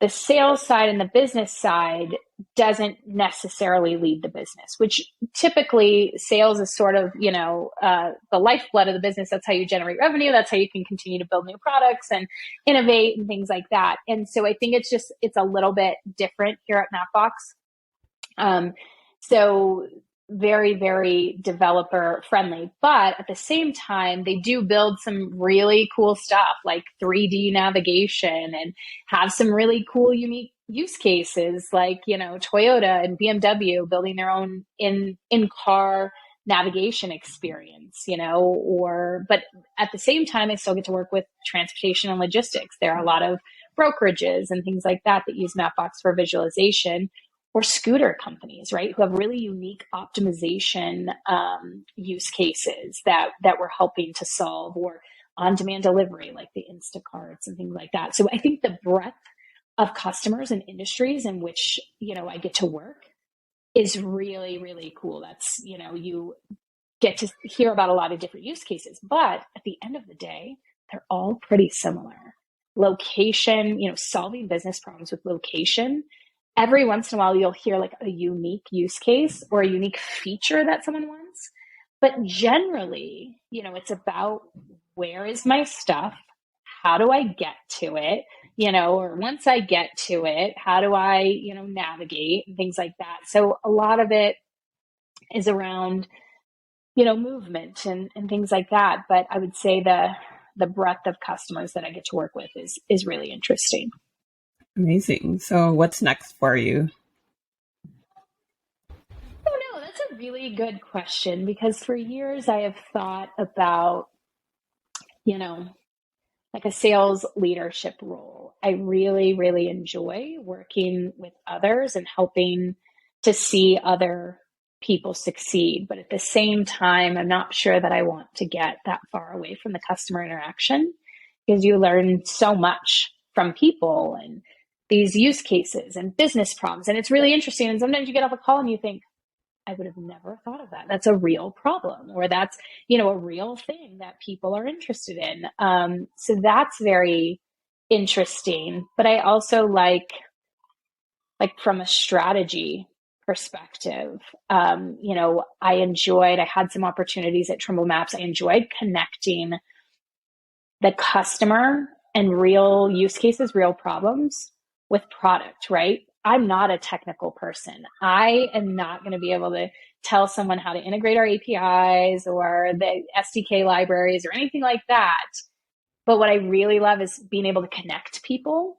the sales side and the business side doesn't necessarily lead the business, which typically sales is sort of, the lifeblood of the business. That's how you generate revenue. That's how you can continue to build new products and innovate and things like that. And so I think it's a little bit different here at Mapbox. So very, very developer friendly, but at the same time, they do build some really cool stuff like 3D navigation and have some really cool, unique use cases like, Toyota and BMW building their own in-car navigation experience, but at the same time, I still get to work with transportation and logistics. There are a lot of brokerages and things like that use Mapbox for visualization, or scooter companies, right, who have really unique optimization use cases that we're helping to solve, or on-demand delivery like the Instacarts and things like that. So I think the breadth of customers and industries in which, I get to work is really, really cool. That's, you get to hear about a lot of different use cases, but at the end of the day, they're all pretty similar. Location, solving business problems with location every once in a while you'll hear like a unique use case or a unique feature that someone wants. But generally, it's about, where is my stuff? How do I get to it? Or once I get to it, how do I, navigate and things like that. So a lot of it is around, movement and things like that. But I would say the breadth of customers that I get to work with is really interesting. Amazing. So what's next for you? Oh no, that's a really good question, because for years I have thought about, you know, like a sales leadership role. I really, really enjoy working with others and helping to see other people succeed. But at the same time, I'm not sure that I want to get that far away from the customer interaction, because you learn so much from people and these use cases and business problems. And it's really interesting. And sometimes you get off a call and you think, I would have never thought of that. That's a real problem, or that's, a real thing that people are interested in. So that's very interesting. But I also like from a strategy perspective, I had some opportunities at Trimble Maps. I enjoyed connecting the customer and real use cases, real problems with product, right? I'm not a technical person. I am not going to be able to tell someone how to integrate our APIs or the SDK libraries or anything like that. But what I really love is being able to connect people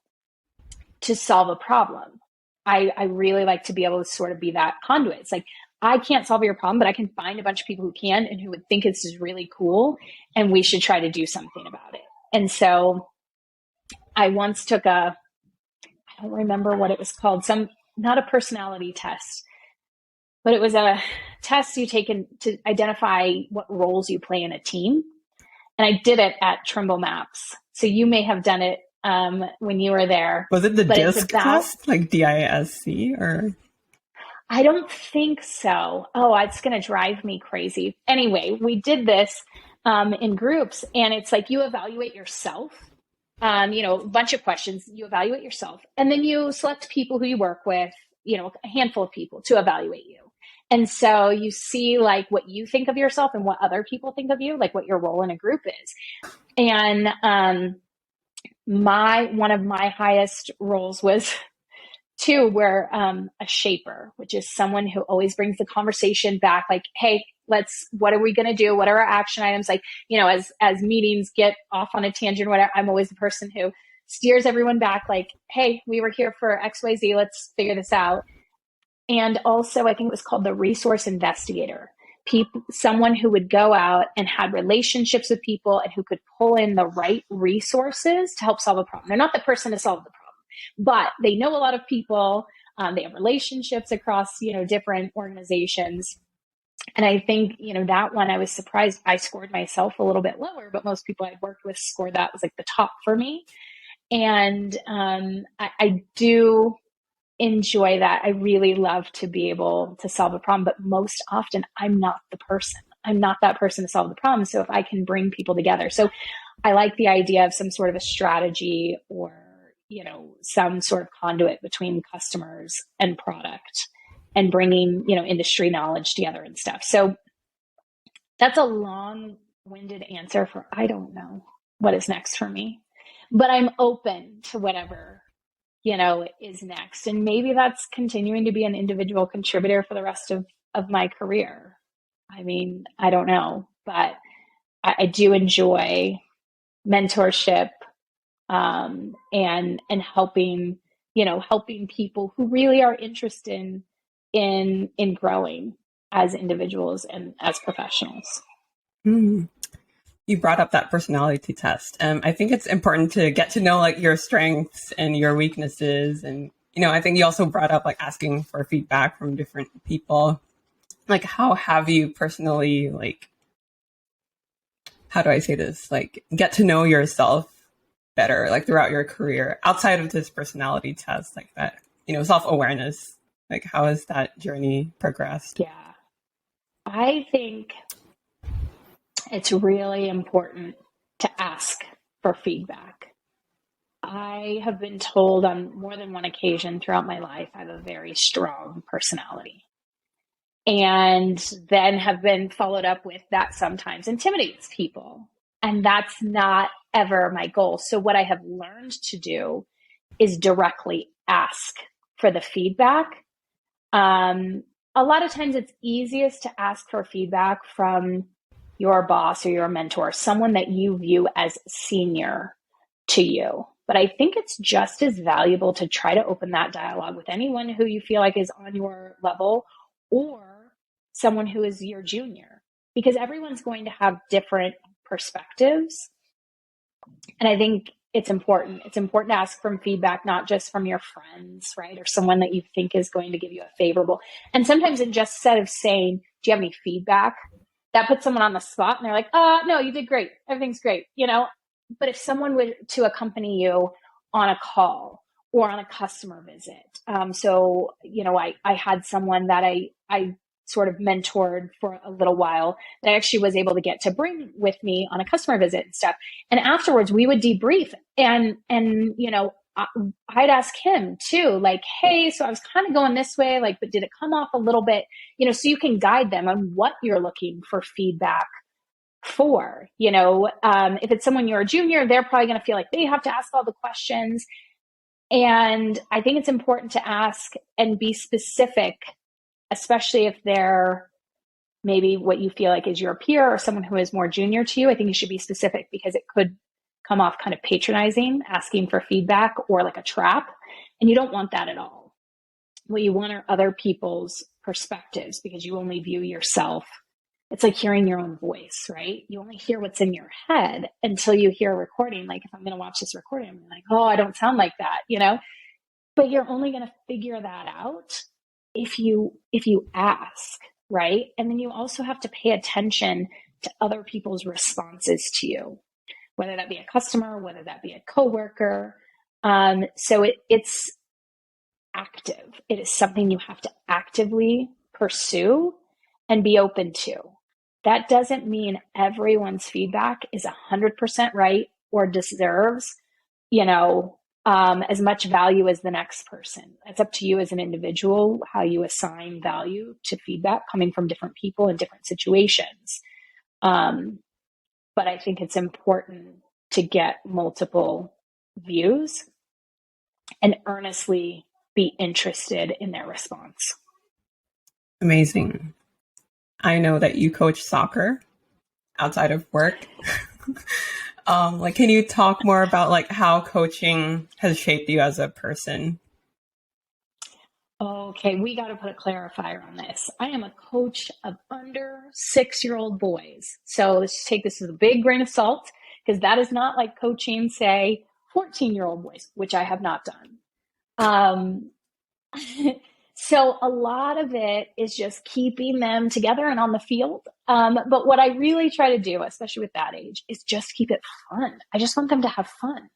to solve a problem. I really like to be able to sort of be that conduit. It's like, I can't solve your problem, but I can find a bunch of people who can and who would think this is really cool, and we should try to do something about it. And so I once took I don't remember what it was called, not a personality test, but it was a test you take to identify what roles you play in a team. And I did it at Trimble Maps. So you may have done it when you were there. Was it the DISC test, like DISC, or? I don't think so. Oh, it's going to drive me crazy. Anyway, we did this in groups, and it's like you evaluate yourself. A bunch of questions. You evaluate yourself, and then you select people who you work with, a handful of people to evaluate you. And so you see like what you think of yourself and what other people think of you, like what your role in a group is. And one of my highest roles was were a shaper, which is someone who always brings the conversation back, like, hey, what are we going to do? What are our action items? Like, as meetings get off on a tangent, whatever, I'm always the person who steers everyone back, like, hey, we were here for XYZ, let's figure this out. And also, I think it was called the resource investigator. Someone who would go out and had relationships with people and who could pull in the right resources to help solve a problem. They're not the person to solve the problem, but they know a lot of people. They have relationships across, different organizations. And I think, that one, I was surprised. I scored myself a little bit lower, but most people I'd worked with scored that was like the top for me. And I do enjoy that. I really love to be able to solve a problem, but most often I'm not the person. I'm not that person to solve the problem. So if I can bring people together. So I like the idea of some sort of a strategy or, some sort of conduit between customers and product and bringing, industry knowledge together and stuff. So that's a long-winded answer for, I don't know what is next for me, but I'm open to whatever is next. And maybe that's continuing to be an individual contributor for the rest of my career. I mean, I don't know, but I do enjoy mentorship, and helping, helping people who really are interested in growing as individuals and as professionals. Mm. You brought up that personality test. I think it's important to get to know like your strengths and your weaknesses. And, I think you also brought up like asking for feedback from different people. Like, how have you personally, like, how do I say this? Like, get to know yourself better, like throughout your career outside of this personality test, like that, self-awareness, like how has that journey progressed? Yeah, I think it's really important to ask for feedback. I have been told on more than one occasion throughout my life I have a very strong personality. And then have been followed up with that sometimes intimidates people. And that's not ever my goal. So what I have learned to do is directly ask for the feedback. A lot of times it's easiest to ask for feedback from your boss or your mentor, someone that you view as senior to you. But I think it's just as valuable to try to open that dialogue with anyone who you feel like is on your level or someone who is your junior, because everyone's going to have different perspectives. And I think it's important. It's important to ask for feedback, not just from your friends, right? Or someone that you think is going to give you a favorable. And sometimes instead of saying, do you have any feedback? That puts someone on the spot and they're like, no, you did great. Everything's great, But if someone were to accompany you on a call or on a customer visit. I had someone that I sort of mentored for a little while that I actually was able to get to bring with me on a customer visit and stuff. And afterwards we would debrief and I'd ask him too, like, hey, so I was kind of going this way, like, but did it come off a little bit, so you can guide them on what you're looking for feedback for, if it's someone you're a junior, they're probably going to feel like they have to ask all the questions. And I think it's important to ask and be specific, especially if they're maybe what you feel like is your peer or someone who is more junior to you. I think you should be specific because it could come off kind of patronizing, asking for feedback or like a trap. And you don't want that at all. What you want are other people's perspectives because you only view yourself. It's like hearing your own voice, right? You only hear what's in your head until you hear a recording. Like if I'm going to watch this recording, I'm like, oh, I don't sound like that, But you're only going to figure that out if you ask, right? And then you also have to pay attention to other people's responses to you, whether that be a customer, whether that be a coworker. So it's active. It is something you have to actively pursue and be open to. That doesn't mean everyone's feedback is 100% right or deserves, as much value as the next person. It's up to you as an individual how you assign value to feedback coming from different people in different situations. But I think it's important to get multiple views and earnestly be interested in their response. Amazing. I know that you coach soccer outside of work. Can you talk more about how coaching has shaped you as a person? Okay, we got to put a clarifier on this. I am a coach of under 6-year-old boys. So let's take this with a big grain of salt because that is not like coaching, say, 14-year-old boys, which I have not done. So a lot of it is just keeping them together and on the field. But what I really try to do, especially with that age, is just keep it fun. I just want them to have fun.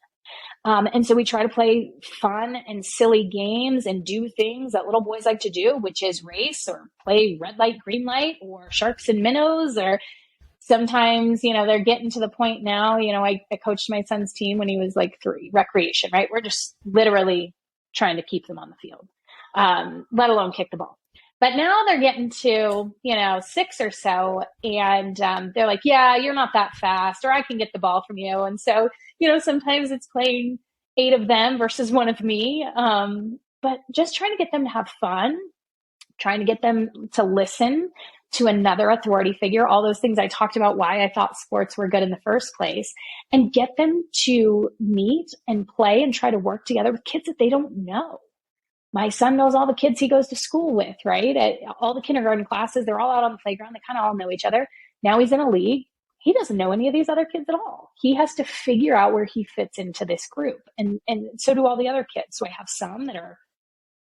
And so we try to play fun and silly games and do things that little boys like to do, which is race or play red light, green light, or sharks and minnows. Or sometimes, they're getting to the point now, I coached my son's team when he was like 3, recreation, right? We're just literally trying to keep them on the field. Let alone kick the ball. But now they're getting to, 6 or so, and they're like, yeah, you're not that fast, or I can get the ball from you. And so, sometimes it's playing 8 of them versus 1 of me. But just trying to get them to have fun, trying to get them to listen to another authority figure, all those things I talked about, why I thought sports were good in the first place, and get them to meet and play and try to work together with kids that they don't know. My son knows all the kids he goes to school with, right? All the kindergarten classes, they're all out on the playground. They kind of all know each other. Now he's in a league. He doesn't know any of these other kids at all. He has to figure out where he fits into this group. And so do all the other kids. So I have some that are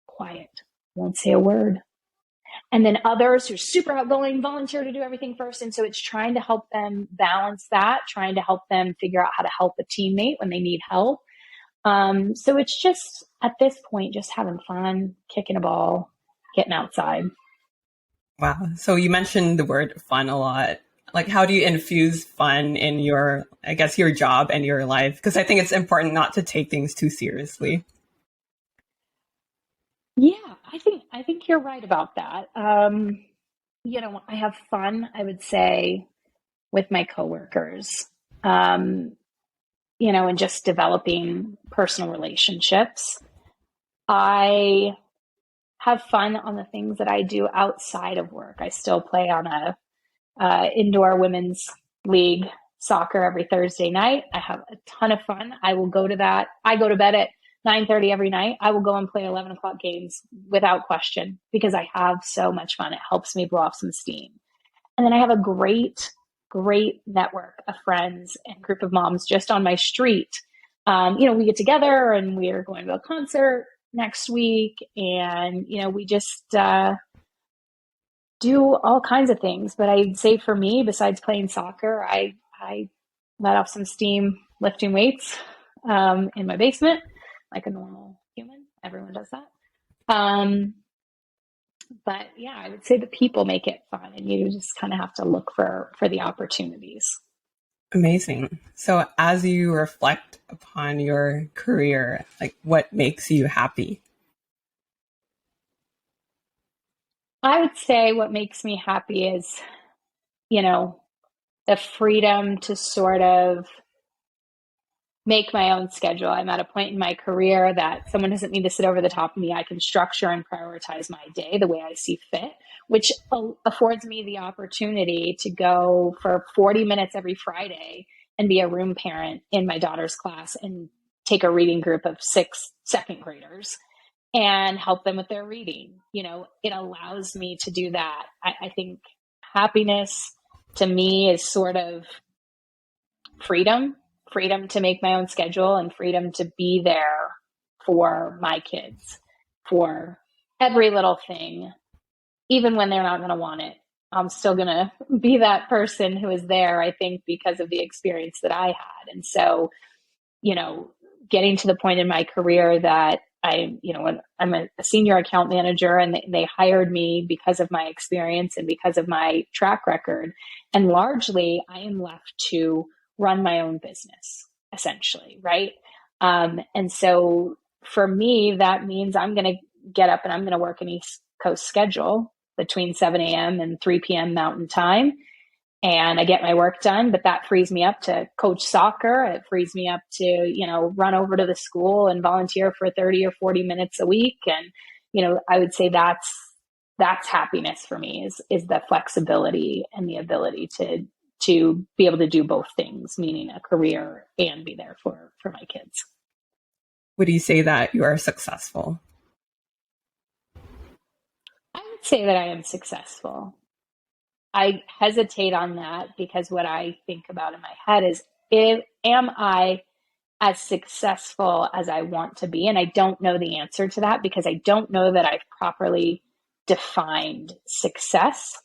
quiet, won't say a word. And then others who are super outgoing, volunteer to do everything first. And so it's trying to help them balance that, trying to help them figure out how to help a teammate when they need help. So it's just, at this point, just having fun, kicking a ball, getting outside. Wow. So you mentioned the word fun a lot. Like, how do you infuse fun in your, I guess, your job and your life? Because I think it's important not to take things too seriously. Yeah, I think you're right about that. I have fun, I would say, with my coworkers. Um, and just developing personal relationships. I have fun on the things that I do outside of work. I still play on a indoor women's league soccer every Thursday night. I have a ton of fun. I will go to that. I go to bed at 9:30 every night. I will go and play 11 o'clock games without question because I have so much fun. It helps me blow off some steam. And then I have a great network of friends and group of moms just on my street. We get together and we are going to a concert next week, and we just do all kinds of things. But I'd say for me, besides playing soccer, I let off some steam lifting weights in my basement, like a normal human. Everyone does that. But yeah, I would say the people make it fun, and you just kind of have to look for the opportunities. Amazing. So, as you reflect upon your career, like, what makes you happy? I would say what makes me happy is, you know, the freedom to sort of make my own schedule. I'm at a point in my career that someone doesn't need to sit over the top of me. I can structure and prioritize my day the way I see fit, which affords me the opportunity to go for 40 minutes every Friday and be a room parent in my daughter's class and take a reading group of 6 second graders and help them with their reading. It allows me to do that. I think happiness to me is sort of freedom to make my own schedule and freedom to be there for my kids, for every little thing, even when they're not going to want it. I'm still going to be that person who is there, I think, because of the experience that I had. And so, getting to the point in my career that I'm a senior account manager, and they hired me because of my experience and because of my track record. And largely, I am left to run my own business, essentially, right? And so for me, that means I'm going to get up and I'm going to work an East Coast schedule between 7 a.m. and 3 p.m. Mountain Time. And I get my work done, but that frees me up to coach soccer. It frees me up to, run over to the school and volunteer for 30 or 40 minutes a week. And, I would say that's happiness for me is the flexibility and the ability to be able to do both things, meaning a career and be there for my kids. Would you say that you are successful? I would say that I am successful. I hesitate on that because what I think about in my head is, am I as successful as I want to be? And I don't know the answer to that because I don't know that I've properly defined success,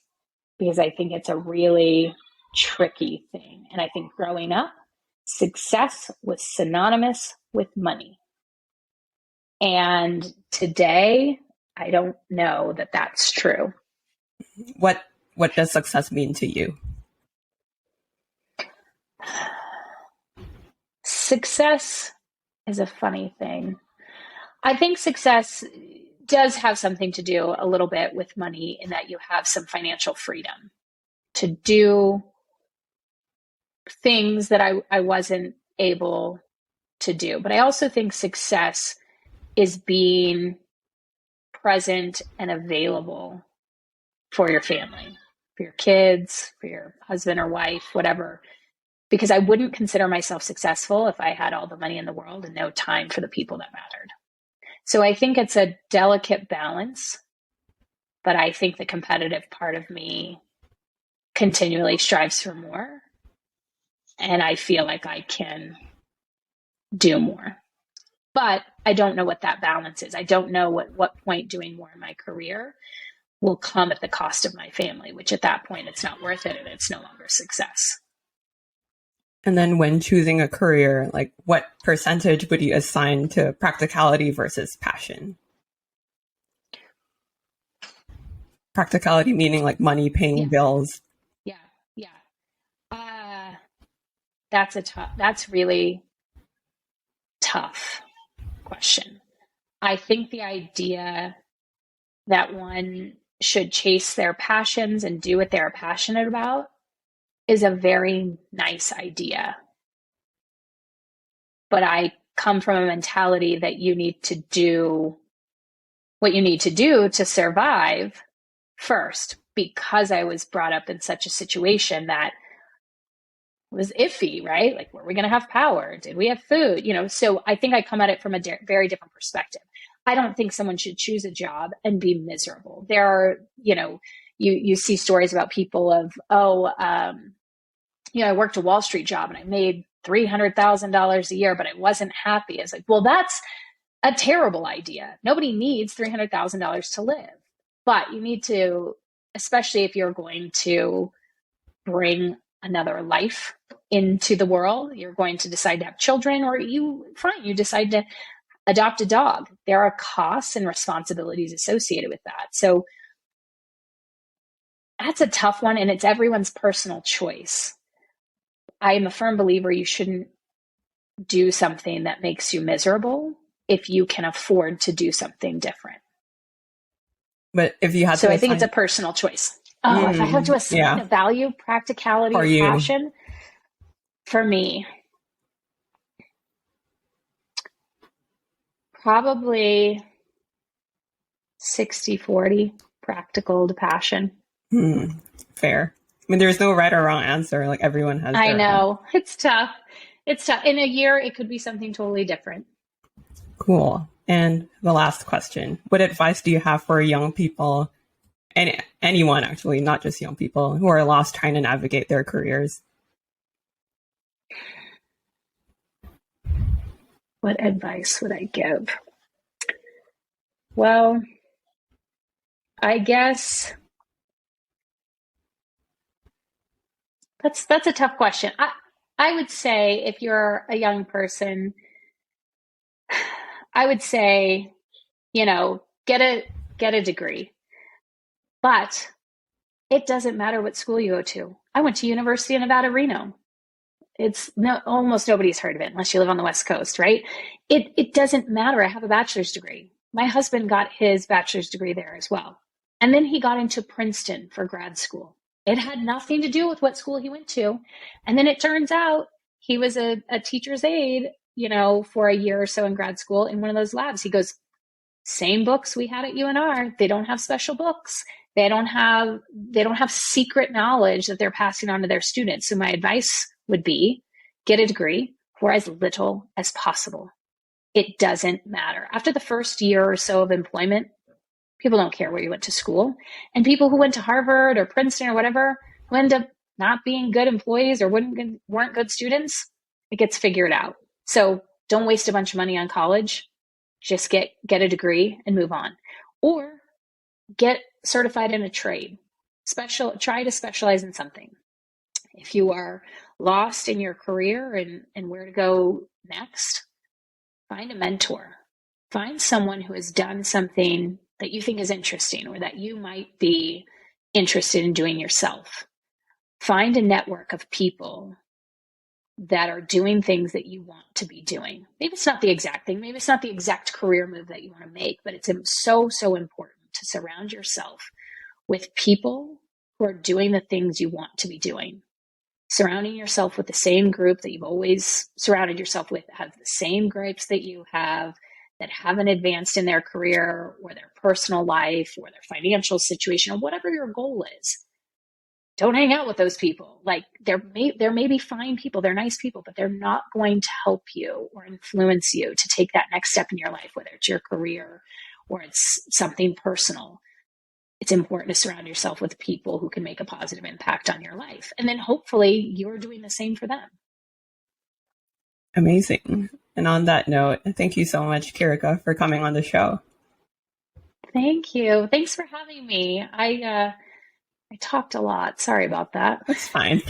because I think it's a really tricky thing. And I think growing up, success was synonymous with money. And today, I don't know that that's true. What does success mean to you? Success is a funny thing. I think success does have something to do a little bit with money, in that you have some financial freedom to do things that I wasn't able to do. But I also think success is being present and available for your family, for your kids, for your husband or wife, whatever. Because I wouldn't consider myself successful if I had all the money in the world and no time for the people that mattered. So I think it's a delicate balance, but I think the competitive part of me continually strives for more. And I feel like I can do more. But I don't know what that balance is. I don't know what point doing more in my career will come at the cost of my family, which at that point, it's not worth it and it's no longer success. And then when choosing a career, like, what percentage would you assign to practicality versus passion? Practicality meaning like money, paying bills. Yeah. that's really tough question. I think the idea that one should chase their passions and do what they're passionate about is a very nice idea. But I come from a mentality that you need to do what you need to do to survive first, because I was brought up in such a situation that was iffy, right? Like, were we going to have power? Did we have food? So I think I come at it from a very different perspective. I don't think someone should choose a job and be miserable. There are, you see stories about people of, I worked a Wall Street job and I made $300,000 a year, but I wasn't happy. It's like, well, that's a terrible idea. Nobody needs $300,000 to live, but you need to, especially if you're going to bring another life into the world, you're going to decide to have children, or you decide to adopt a dog. There are costs and responsibilities associated with that. So that's a tough one, and it's everyone's personal choice. I am a firm believer you shouldn't do something that makes you miserable if you can afford to do something different. But if you had to, I think it's a personal choice. If I have to assign a value, practicality, or passion, for me, probably 60-40 practical to passion. Fair. I mean, there's no right or wrong answer. Like, everyone has. I know. It's tough. In a year, it could be something totally different. Cool. And the last question, what advice do you have for young people, and anyone actually, not just young people, who are lost trying to navigate their careers? What advice would I give? Well, I guess that's a tough question. I would say, if you're a young person, I would say, get a degree. But it doesn't matter what school you go to. I went to University of Nevada, Reno. Almost nobody's heard of it unless you live on the West Coast, right? It doesn't matter. I have a bachelor's degree. My husband got his bachelor's degree there as well. And then he got into Princeton for grad school. It had nothing to do with what school he went to. And then it turns out he was a teacher's aide, for a year or so in grad school in one of those labs. He goes, same books we had at UNR. They don't have special books. They don't have secret knowledge that they're passing on to their students. So my advice would be, get a degree for as little as possible. It doesn't matter. After the first year or so of employment, people don't care where you went to school. And people who went to Harvard or Princeton or whatever, who end up not being good employees or weren't good students, it gets figured out. So don't waste a bunch of money on college. Just get a degree and move on. Or get certified in a trade. Try to specialize in something. If you are lost in your career and where to go next, find a mentor. Find someone who has done something that you think is interesting or that you might be interested in doing yourself. Find a network of people that are doing things that you want to be doing. Maybe it's not the exact thing. Maybe it's not the exact career move that you want to make, but it's so, so important to surround yourself with people who are doing the things you want to be doing. Surrounding yourself with the same group that you've always surrounded yourself with, have the same gripes that you have, that haven't advanced in their career or their personal life or their financial situation or whatever your goal is. Don't hang out with those people. Like, there may be fine people, they're nice people, but they're not going to help you or influence you to take that next step in your life, whether it's your career or it's something personal. It's important to surround yourself with people who can make a positive impact on your life. And then hopefully you're doing the same for them. Amazing. And on that note, thank you so much, Khirika, for coming on the show. Thank you. Thanks for having me. I talked a lot. Sorry about that. That's fine.